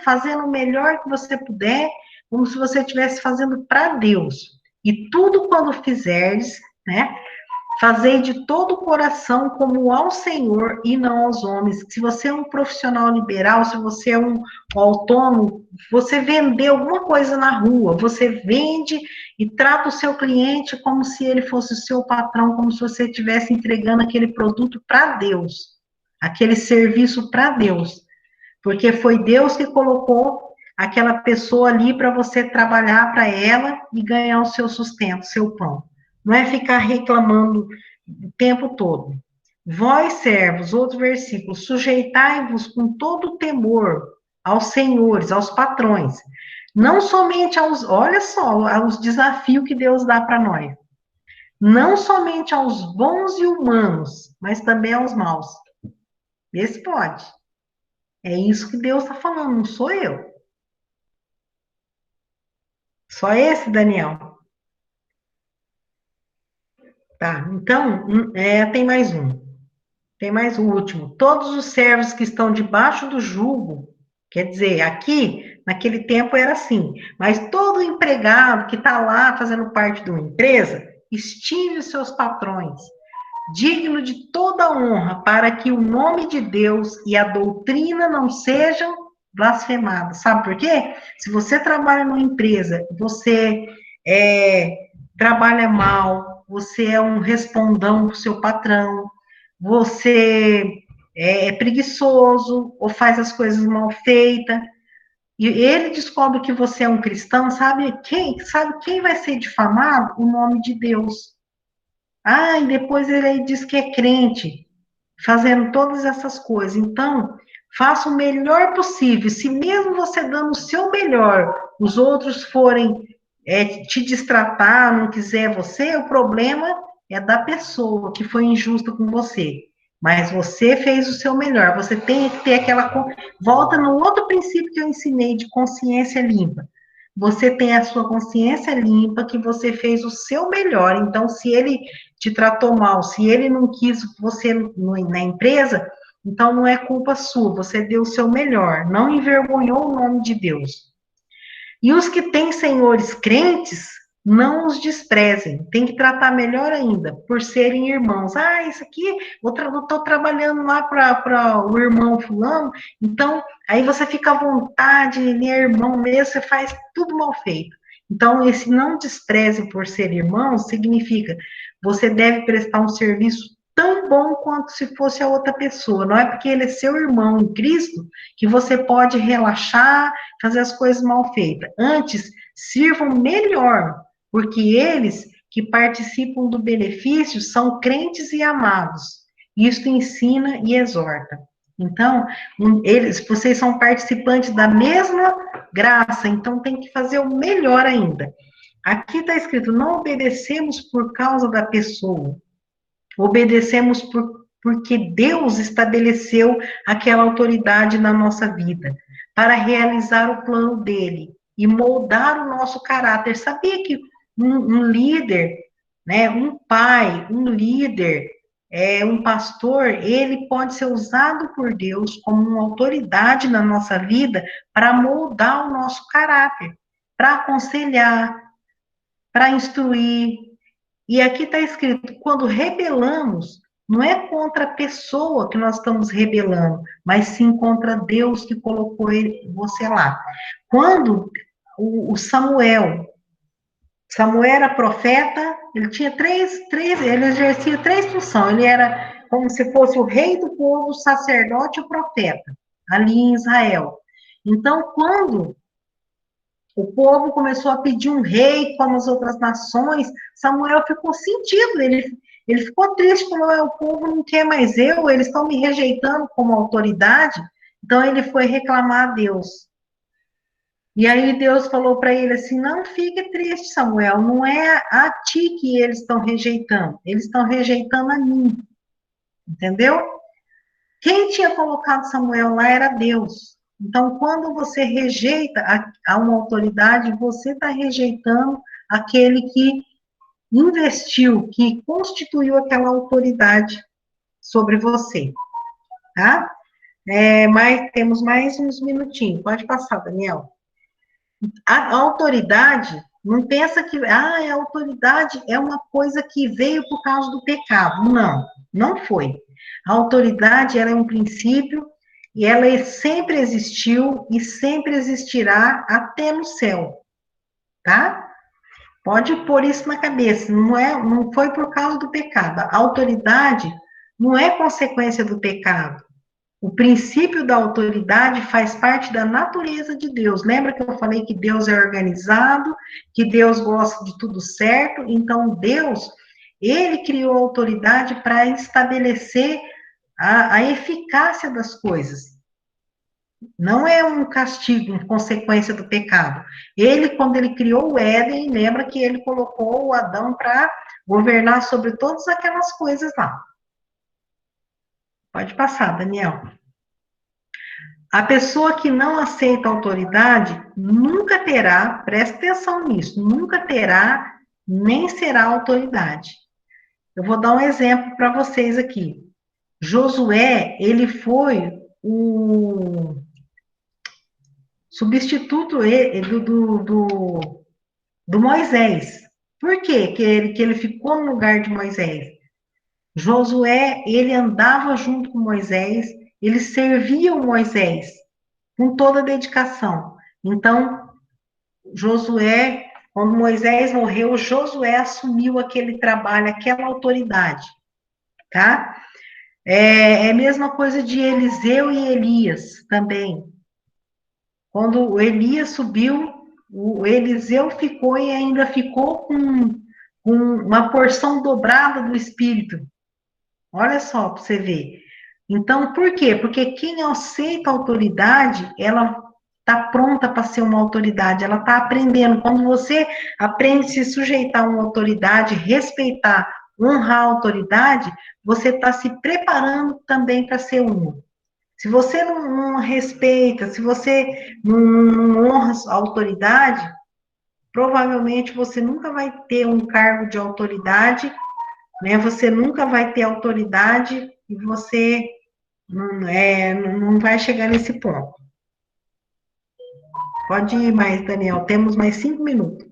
fazendo o melhor que você puder, como se você estivesse fazendo para Deus. E tudo quando fizerdes, né, fazei de todo o coração como ao Senhor e não aos homens. Se você é um profissional liberal, se você é um autônomo, você vender alguma coisa na rua, você vende e trata o seu cliente como se ele fosse o seu patrão, como se você estivesse entregando aquele produto para Deus, aquele serviço para Deus. Porque foi Deus que colocou aquela pessoa ali para você trabalhar para ela e ganhar o seu sustento, seu pão. Não é ficar reclamando o tempo todo. Vós, servos, outro versículo, sujeitai-vos com todo temor aos senhores, aos patrões, não somente olha só, aos desafios que Deus dá para nós, não somente aos bons e humanos, mas também aos maus. Esse pode. É isso que Deus está falando, não sou eu. Só esse, Daniel. Tá, então, tem mais um. Tem mais o último. Todos os servos que estão debaixo do jugo, quer dizer, aqui, naquele tempo era assim, mas todo empregado que está lá fazendo parte de uma empresa, estime os seus patrões, digno de toda honra, para que o nome de Deus e a doutrina não sejam blasfemados. Sabe por quê? Se você trabalha numa empresa, você trabalha mal, você é um respondão para o seu patrão, você é preguiçoso ou faz as coisas mal feitas, e ele descobre que você é um cristão, sabe quem vai ser difamado? O nome de Deus. Ah, e depois ele aí diz que é crente, fazendo todas essas coisas. Então, faça o melhor possível. Se mesmo você dando o seu melhor, os outros forem te destratar, não quiser você, o problema é da pessoa que foi injusta com você. Mas você fez o seu melhor. Você tem que ter aquela. Volta no outro princípio que eu ensinei de consciência limpa. Você tem a sua consciência limpa, que você fez o seu melhor. Então, se ele te tratou mal, se ele não quis você na empresa, então não é culpa sua, você deu o seu melhor, não envergonhou o nome de Deus. E os que têm senhores crentes, não os desprezem, tem que tratar melhor ainda, por serem irmãos. Ah, isso aqui, eu estou trabalhando lá para o irmão fulano, então aí você fica à vontade, ele é irmão mesmo, você faz tudo mal feito. Então, esse não despreze por ser irmão significa você deve prestar um serviço tão bom quanto se fosse a outra pessoa. Não é porque ele é seu irmão em Cristo que você pode relaxar, fazer as coisas mal feitas. Antes, sirvam melhor, porque eles que participam do benefício são crentes e amados. Isto ensina e exorta. Então, vocês são participantes da mesma graça, então tem que fazer o melhor ainda. Aqui está escrito: não obedecemos por causa da pessoa, obedecemos porque Deus estabeleceu aquela autoridade na nossa vida, para realizar o plano dele e moldar o nosso caráter. Sabia que um líder, né, um pai, um líder, um pastor, ele pode ser usado por Deus como uma autoridade na nossa vida para moldar o nosso caráter, para aconselhar, para instruir. E aqui está escrito: quando rebelamos, não é contra a pessoa que nós estamos rebelando, mas sim contra Deus que colocou você lá. Quando o Samuel era profeta, ele tinha ele exercia três funções. Ele era como se fosse o rei do povo, o sacerdote e o profeta, ali em Israel. Então, quando o povo começou a pedir um rei como as outras nações, Samuel ficou sentido, ele ficou triste, falou: o povo não quer mais eu, eles estão me rejeitando como autoridade. Então ele foi reclamar a Deus. E aí Deus falou para ele assim: não fique triste, Samuel, não é a ti que eles estão rejeitando, eles estão rejeitando a mim, entendeu? Quem tinha colocado Samuel lá era Deus. Então, quando você rejeita a uma autoridade, você está rejeitando aquele que investiu, que constituiu aquela autoridade sobre você, tá? Temos mais uns minutinhos. Pode passar, Daniel. A autoridade, não pensa que a autoridade é uma coisa que veio por causa do pecado. Não, não foi. A autoridade, ela é um princípio e ela sempre existiu e sempre existirá até no céu, tá? Pode pôr isso na cabeça, não foi por causa do pecado. A autoridade não é consequência do pecado. O princípio da autoridade faz parte da natureza de Deus. Lembra que eu falei que Deus é organizado, que Deus gosta de tudo certo? Então, Deus, ele criou a autoridade para estabelecer a eficácia das coisas. Não é um castigo, uma consequência do pecado. Ele, quando ele criou o Éden, lembra que ele colocou o Adão para governar sobre todas aquelas coisas lá. Pode passar, Daniel. A pessoa que não aceita a autoridade nunca terá, presta atenção nisso, nunca terá nem será autoridade. Eu vou dar um exemplo para vocês aqui. Josué, ele foi o substituto do Moisés. Por quê que ele ficou no lugar de Moisés? Josué, ele andava junto com Moisés, ele servia o Moisés com toda a dedicação. Então, Josué, quando Moisés morreu, Josué assumiu aquele trabalho, aquela autoridade, tá? É a mesma coisa de Eliseu e Elias também. Quando o Elias subiu, o Eliseu ficou e ainda ficou com uma porção dobrada do Espírito. Olha só para você ver. Então, por quê? Porque quem aceita a autoridade, ela está pronta para ser uma autoridade, ela está aprendendo. Quando você aprende a se sujeitar a uma autoridade, respeitar, honrar a autoridade, você está se preparando também para ser uma. Se você não respeita, se você não honra a autoridade, provavelmente você nunca vai ter um cargo de autoridade, né? Você nunca vai ter autoridade e você não vai chegar nesse ponto. Pode ir mais, Daniel, temos mais 5 minutos.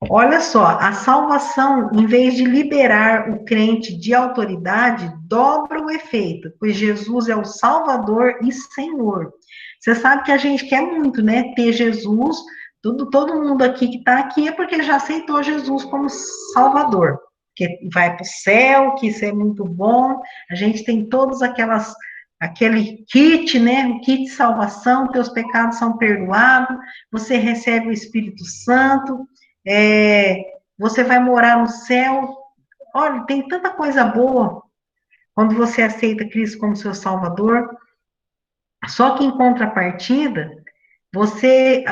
Olha só, a salvação, em vez de liberar o crente de autoridade, dobra o efeito, pois Jesus é o Salvador e Senhor. Você sabe que a gente quer muito, né? Ter Jesus, todo mundo aqui que está aqui é porque já aceitou Jesus como Salvador, que vai para o céu, que isso é muito bom. A gente tem todos aquele kit, né? O kit de salvação, teus pecados são perdoados, você recebe o Espírito Santo. Você vai morar no céu. Olha, tem tanta coisa boa quando você aceita Cristo como seu Salvador. Só que em contrapartida,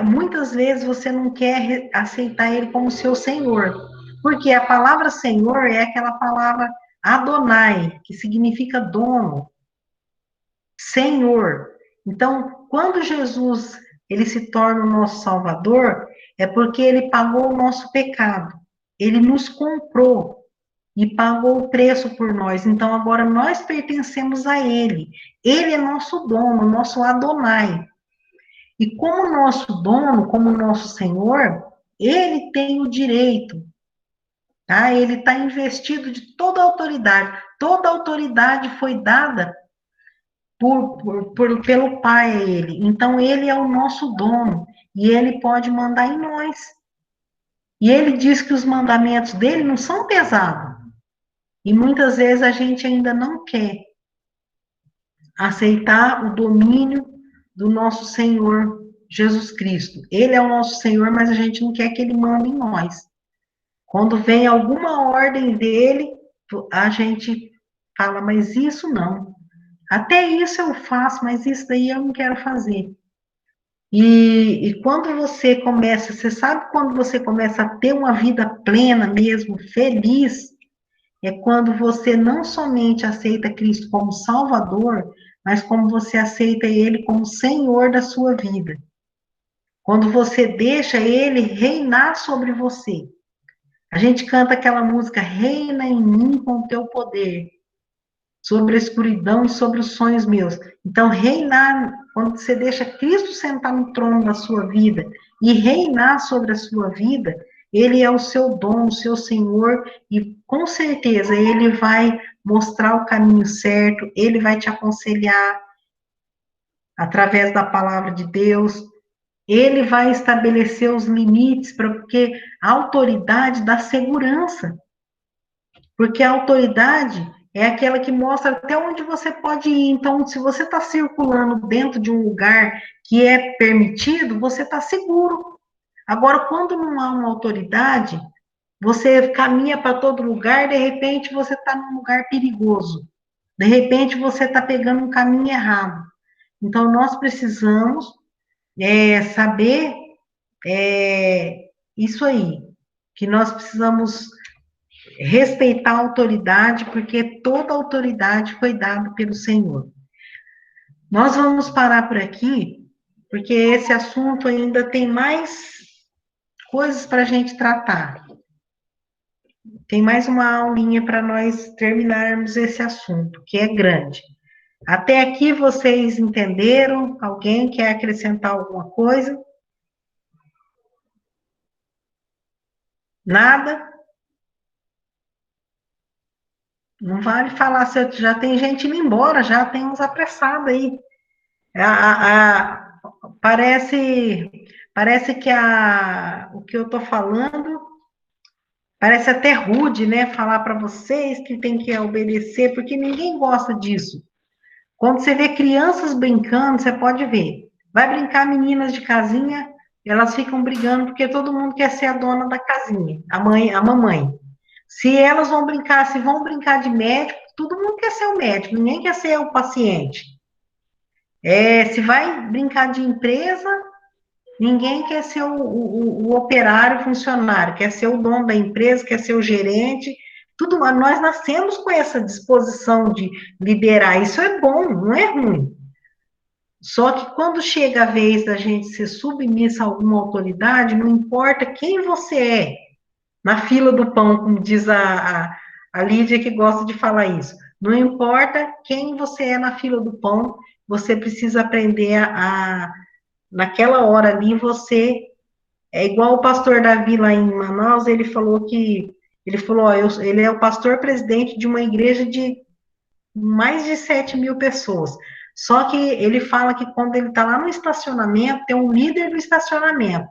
muitas vezes você não quer aceitar Ele como seu Senhor, porque a palavra Senhor é aquela palavra Adonai, que significa dono, Senhor. Então, quando Jesus ele se torna o nosso Salvador, é porque ele pagou o nosso pecado. Ele nos comprou e pagou o preço por nós. Então, agora nós pertencemos a ele. Ele é nosso dono, nosso Adonai. E como nosso dono, como nosso Senhor, ele tem o direito, tá? Ele está investido de toda a autoridade. Toda a autoridade foi dada pelo Pai a ele. Então, ele é o nosso dono e ele pode mandar em nós. E ele diz que os mandamentos dele não são pesados. E muitas vezes a gente ainda não quer aceitar o domínio do nosso Senhor Jesus Cristo. Ele é o nosso Senhor, mas a gente não quer que ele mande em nós. Quando vem alguma ordem dele, a gente fala, mas isso não. Até isso eu faço, mas isso daí eu não quero fazer. E quando você começa, você sabe quando você começa a ter uma vida plena mesmo, feliz, é quando você não somente aceita Cristo como Salvador, mas como você aceita Ele como Senhor da sua vida. Quando você deixa Ele reinar sobre você. A gente canta aquela música, reina em mim com o teu poder, sobre a escuridão e sobre os sonhos meus. Então, reinar, quando você deixa Cristo sentar no trono da sua vida e reinar sobre a sua vida, ele é o seu dom, o seu Senhor, e com certeza ele vai mostrar o caminho certo, ele vai te aconselhar através da palavra de Deus, ele vai estabelecer os limites, porque a autoridade dá segurança. Porque a autoridade é aquela que mostra até onde você pode ir. Então, se você está circulando dentro de um lugar que é permitido, você está seguro. Agora, quando não há uma autoridade, você caminha para todo lugar, de repente você está num lugar perigoso. De repente você está pegando um caminho errado. Então, nós precisamos saber isso aí, que nós precisamos respeitar a autoridade, porque toda autoridade foi dada pelo Senhor. Nós vamos parar por aqui, porque esse assunto ainda tem mais coisas para a gente tratar. Tem mais uma aulinha para nós terminarmos esse assunto, que é grande. Até aqui vocês entenderam? Alguém quer acrescentar alguma coisa? Nada? Não vale falar, se já tem gente indo embora, já tem uns apressados aí. Parece que o que eu estou falando parece até rude, né? Falar para vocês que tem que obedecer, porque ninguém gosta disso. Quando você vê crianças brincando, você pode ver. Vai brincar meninas de casinha, elas ficam brigando porque todo mundo quer ser a dona da casinha, a mamãe. Se elas vão brincar de médico, todo mundo quer ser o médico, ninguém quer ser o paciente. Se vai brincar de empresa, ninguém quer ser o operário funcionário, quer ser o dono da empresa, quer ser o gerente. Tudo, nós nascemos com essa disposição de liderar. Isso é bom, não é ruim. Só que quando chega a vez da gente ser submissa a alguma autoridade, não importa quem você é, na fila do pão, como diz a Lídia, que gosta de falar isso. Não importa quem você é na fila do pão, você precisa aprender naquela hora ali, você é igual o pastor Davi lá em Manaus, ele falou, ó, ele é o pastor presidente de uma igreja de mais de 7.000 pessoas. Só que ele fala que quando ele está lá no estacionamento, tem um líder do estacionamento.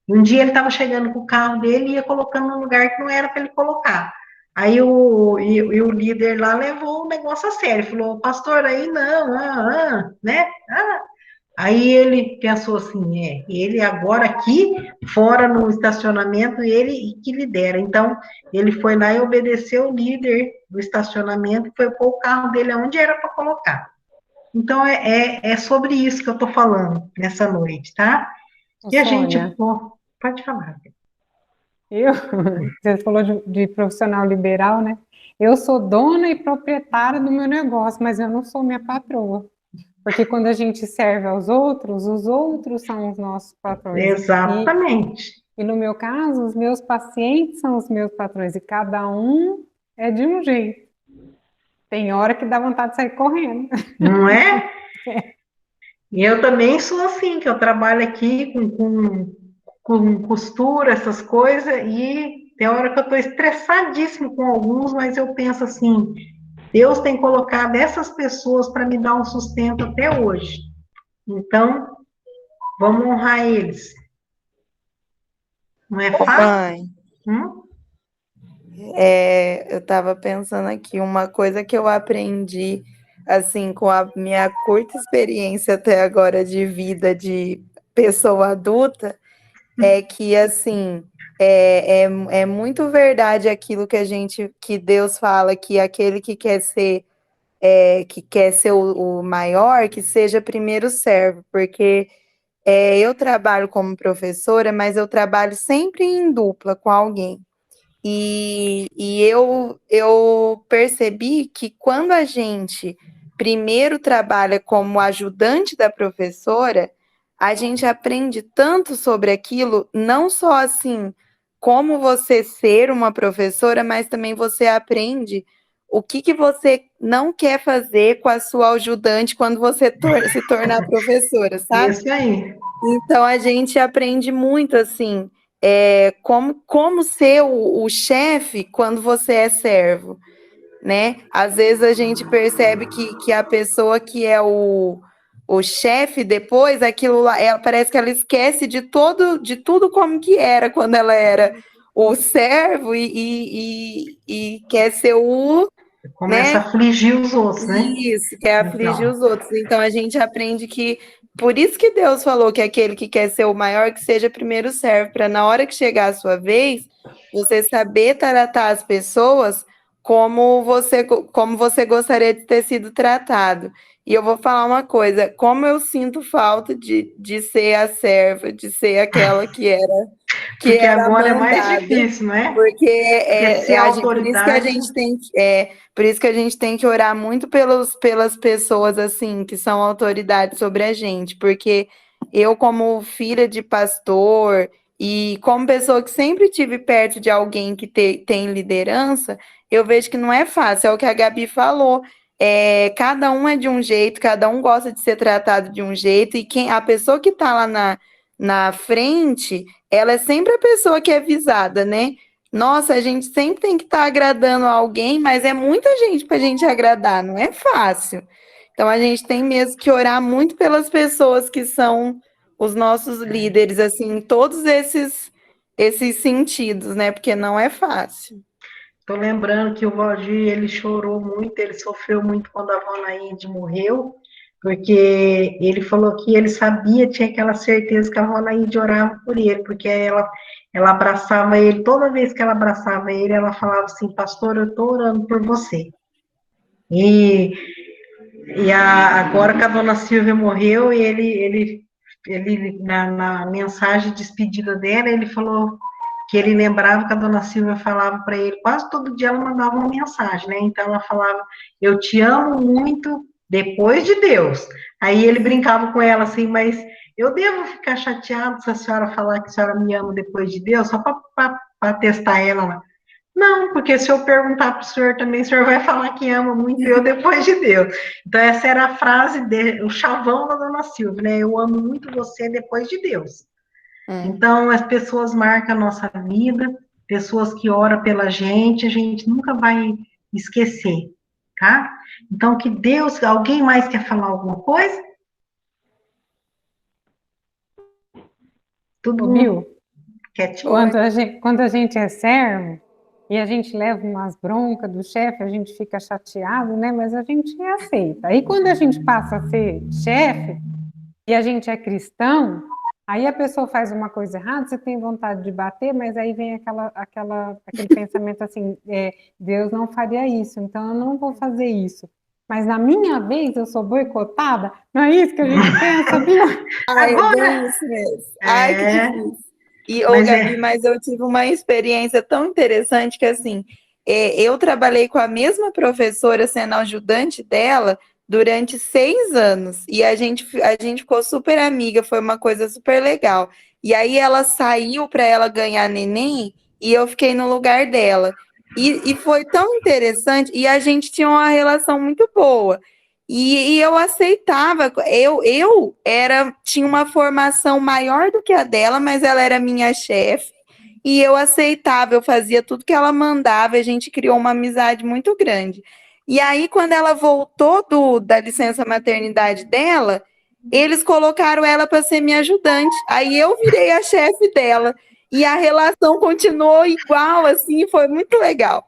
Um dia ele estava chegando com o carro dele e ia colocando no lugar que não era para ele colocar. Aí o líder lá levou o negócio a sério, falou, pastor, aí não, né? Aí ele pensou assim, ele agora aqui, fora no estacionamento, ele que lidera. Então, ele foi lá e obedeceu o líder do estacionamento, foi pôr o carro dele onde era para colocar. Então, é sobre isso que eu estou falando nessa noite, tá? E a gente, pode falar.
Você falou de profissional liberal, né? Eu sou dona e proprietária do meu negócio, mas eu não sou minha patroa. Porque quando a gente serve aos outros, os outros são os nossos patrões.
Exatamente.
E no meu caso, os meus pacientes são os meus patrões, e cada um é de um jeito. Tem hora que dá vontade de sair correndo.
Não é? E eu também sou assim, que eu trabalho aqui com costura, essas coisas, e tem hora que eu estou estressadíssimo com alguns, mas eu penso assim, Deus tem colocado essas pessoas para me dar um sustento até hoje. Então, vamos honrar eles. Não é fácil?
Mãe, eu estava pensando aqui, uma coisa que eu aprendi, assim, com a minha curta experiência até agora de vida de pessoa adulta, é que, assim, é muito verdade aquilo que Deus fala, que aquele que quer ser o maior, que seja primeiro servo, porque eu trabalho como professora, mas eu trabalho sempre em dupla com alguém. E eu percebi que quando a gente primeiro trabalha como ajudante da professora, a gente aprende tanto sobre aquilo, não só assim, como você ser uma professora, mas também você aprende o que você não quer fazer com a sua ajudante quando você se tornar professora, sabe?
Isso aí.
Então, a gente aprende muito, assim, como ser o chefe quando você é servo, né? Às vezes a gente percebe que a pessoa que é o chefe depois, aquilo lá, parece que ela esquece de tudo como que era quando ela era o servo e quer ser o...
Começa a afligir os outros, né?
Isso, quer afligir os outros. Então, a gente aprende que... Por isso que Deus falou que aquele que quer ser o maior, que seja primeiro servo, para na hora que chegar a sua vez, você saber tratar as pessoas como você gostaria de ter sido tratado. E eu vou falar uma coisa, como eu sinto falta de ser a serva, de ser aquela que era que
Porque
era
agora é mais
mandada.
difícil, não é?
Porque
Porque ser
por isso que a
autoridade.
gente tem por isso que a gente tem que orar muito pelas pessoas assim que são autoridades sobre a gente, porque eu, como filha de pastor e como pessoa que sempre tive perto de alguém que tem liderança, eu vejo que não é fácil, é o que a Gabi falou. Cada um é de um jeito, cada um gosta de ser tratado de um jeito, e a pessoa que está lá na frente, ela é sempre a pessoa que é visada, né? Nossa, a gente sempre tem que estar agradando alguém, mas é muita gente para a gente agradar, não é fácil. Então a gente tem mesmo que orar muito pelas pessoas que são os nossos líderes, assim, em todos esses sentidos, né? Porque não é fácil.
Estou lembrando que o Valdir, ele chorou muito, ele sofreu muito quando a Vonaide morreu, porque ele falou que ele sabia, tinha aquela certeza que a Vonaide orava por ele, porque ela abraçava ele, toda vez que ela abraçava ele, ela falava assim, pastor, eu estou orando por você. Agora que a dona Silvia morreu, ele na mensagem de despedida dela, ele falou que ele lembrava que a dona Silvia falava para ele, quase todo dia ela mandava uma mensagem, né? Então ela falava, eu te amo muito depois de Deus. Aí ele brincava com ela assim, mas eu devo ficar chateado se a senhora falar que a senhora me ama depois de Deus, só para testar ela lá. Não, porque se eu perguntar para o senhor também, o senhor vai falar que ama muito eu depois de Deus. Então, essa era a frase, o chavão da dona Silvia, né? Eu amo muito você depois de Deus. Então, as pessoas marcam a nossa vida, pessoas que oram pela gente, a gente nunca vai esquecer, tá? Então, que Deus, alguém mais quer falar alguma coisa? Todo
Ô,
mundo
Bill,
quietinho?
quando a gente é servo e a gente leva umas broncas do chefe, a gente fica chateado, né? Mas a gente aceita. Aí quando a gente passa a ser chefe e a gente é cristão, aí a pessoa faz uma coisa errada, você tem vontade de bater, mas aí vem aquele pensamento assim, Deus não faria isso, então eu não vou fazer isso. Mas na minha vez eu sou boicotada, não é isso que a gente pensa, Bill?
Ai, é
Agora,
bem isso mesmo. Ai, que difícil.
mas
Gabi, mas eu tive uma experiência tão interessante que, assim, eu trabalhei com a mesma professora sendo ajudante dela durante 6 anos. E a gente ficou super amiga, foi uma coisa super legal. E aí ela saiu para ela ganhar neném e eu fiquei no lugar dela. E foi tão interessante, e a gente tinha uma relação muito boa. E eu aceitava, tinha uma formação maior do que a dela, mas ela era minha chefe, e eu aceitava, eu fazia tudo que ela mandava, a gente criou uma amizade muito grande. E aí, quando ela voltou da licença maternidade dela, eles colocaram ela para ser minha ajudante. Aí eu virei a chefe dela. E a relação continuou igual, assim, foi muito legal.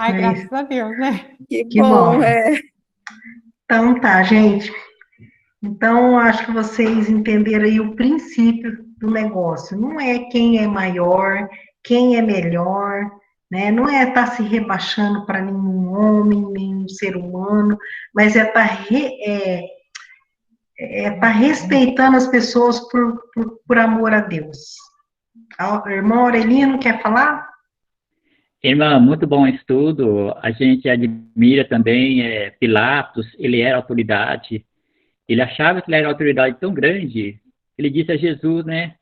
Ai, graças a Deus, né?
Que
bom.
bom, é.
Então tá, gente. Então, acho que vocês entenderam aí o princípio do negócio. Não é quem é maior, quem é melhor, né? Não é estar se rebaixando para nenhum homem, nenhum ser humano, mas é estar respeitando as pessoas por amor a Deus. A irmã Aurelino quer falar?
Irmã, muito bom estudo. A gente admira também Pilatos, ele era autoridade. Ele achava que ele era uma autoridade tão grande. Ele disse a Jesus, né?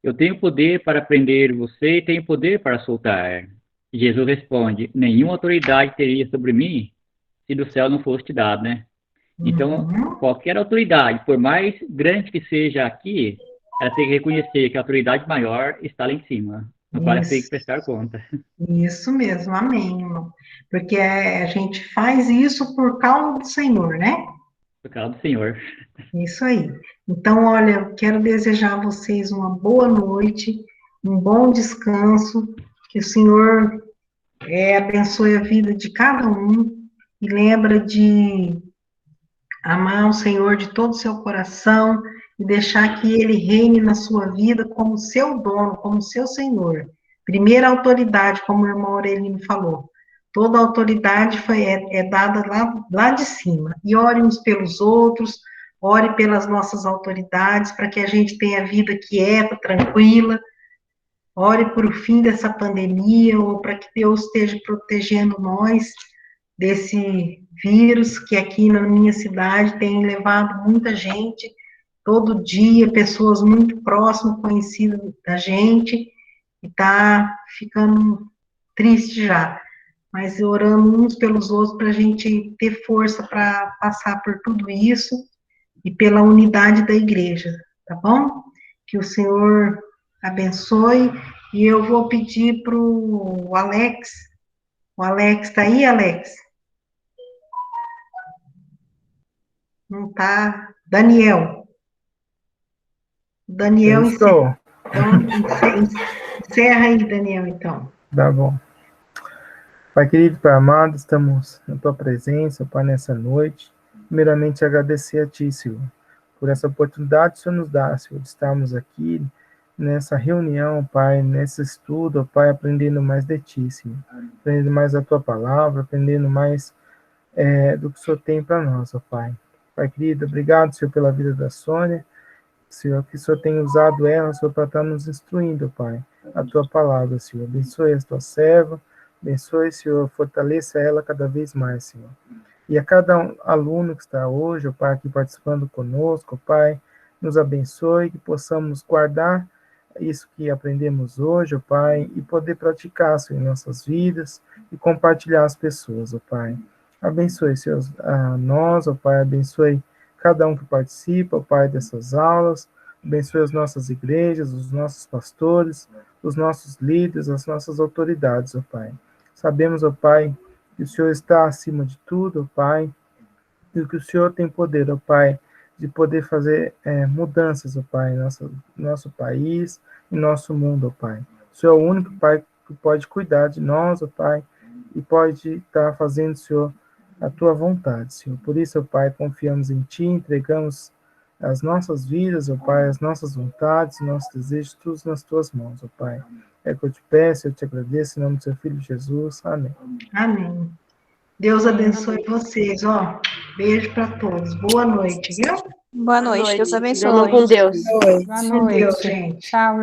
Eu tenho poder para prender você e tenho poder para soltar. E Jesus responde, nenhuma autoridade teria sobre mim se do céu não fosse te dado, né? Então, qualquer autoridade, por mais grande que seja aqui, ela tem que reconhecer que a autoridade maior está lá em cima, no qual ela tem que prestar conta.
Isso mesmo, amém, irmão. Porque a gente faz isso por causa do Senhor, né?
Por causa do Senhor.
Isso aí. Então, olha, eu quero desejar a vocês uma boa noite, um bom descanso, que o Senhor abençoe a vida de cada um e lembra de amar o Senhor de todo o seu coração e deixar que Ele reine na sua vida como seu dono, como seu Senhor. Primeira autoridade, como o irmão Aurelino falou. Toda autoridade é dada lá de cima. E ore uns pelos outros, ore pelas nossas autoridades, para que a gente tenha vida quieta, tranquila, ore por o fim dessa pandemia, ou para que Deus esteja protegendo nós desse vírus que aqui na minha cidade tem levado muita gente, todo dia, pessoas muito próximas, conhecidas da gente, e está ficando triste já. Mas orando uns pelos outros para a gente ter força para passar por tudo isso e pela unidade da igreja, tá bom? Que o Senhor abençoe. E eu vou pedir para o Alex. O Alex está aí, Alex? Não tá. Daniel. Daniel,
Estou.
Então, encerra aí, Daniel, então.
Tá bom. Pai querido, Pai amado, estamos na Tua presença, Pai, nessa noite. Primeiramente, agradecer a Ti, Senhor, por essa oportunidade que o Senhor nos dá, Senhor, de estarmos aqui nessa reunião, Pai, nesse estudo, Pai, aprendendo mais de Ti, Senhor. Aprendendo mais da Tua palavra, aprendendo mais do que o Senhor tem para nós, ó Pai. Pai querido, obrigado, Senhor, pela vida da Sônia. Senhor, que o Senhor tenha usado ela, Senhor, para estar nos instruindo, Pai, a Tua palavra, Senhor. Abençoe a Tua serva, abençoe, Senhor, fortaleça ela cada vez mais, Senhor. E a cada aluno que está hoje, ó Pai, aqui participando conosco, ó Pai, nos abençoe, que possamos guardar isso que aprendemos hoje, ó Pai, e poder praticar, Senhor, em nossas vidas e compartilhar as pessoas, ó Pai. Abençoe, Senhor, a nós, ó Pai, abençoe cada um que participa, ó Pai, dessas aulas, abençoe as nossas igrejas, os nossos pastores, os nossos líderes, as nossas autoridades, ó Pai. Sabemos, ó Pai, que o Senhor está acima de tudo, ó Pai, e que o Senhor tem poder, ó Pai, de poder fazer mudanças, ó Pai, em nosso país, em nosso mundo, ó Pai. O Senhor é o único, Pai, que pode cuidar de nós, ó Pai, e pode estar fazendo, Senhor, a Tua vontade, Senhor. Por isso, ó Pai, confiamos em Ti, entregamos as nossas vidas, ó Pai, as nossas vontades, nossos desejos, tudo nas Tuas mãos, ó Pai. É que eu te peço, eu te agradeço, em nome do Seu Filho Jesus. Amém.
Amém. Deus abençoe vocês, ó. Beijo para todos. Boa noite, viu?
Boa noite. Deus abençoe.
Durmam com Deus.
Boa
Com Deus,
noite.
gente.
Tchau, irmão.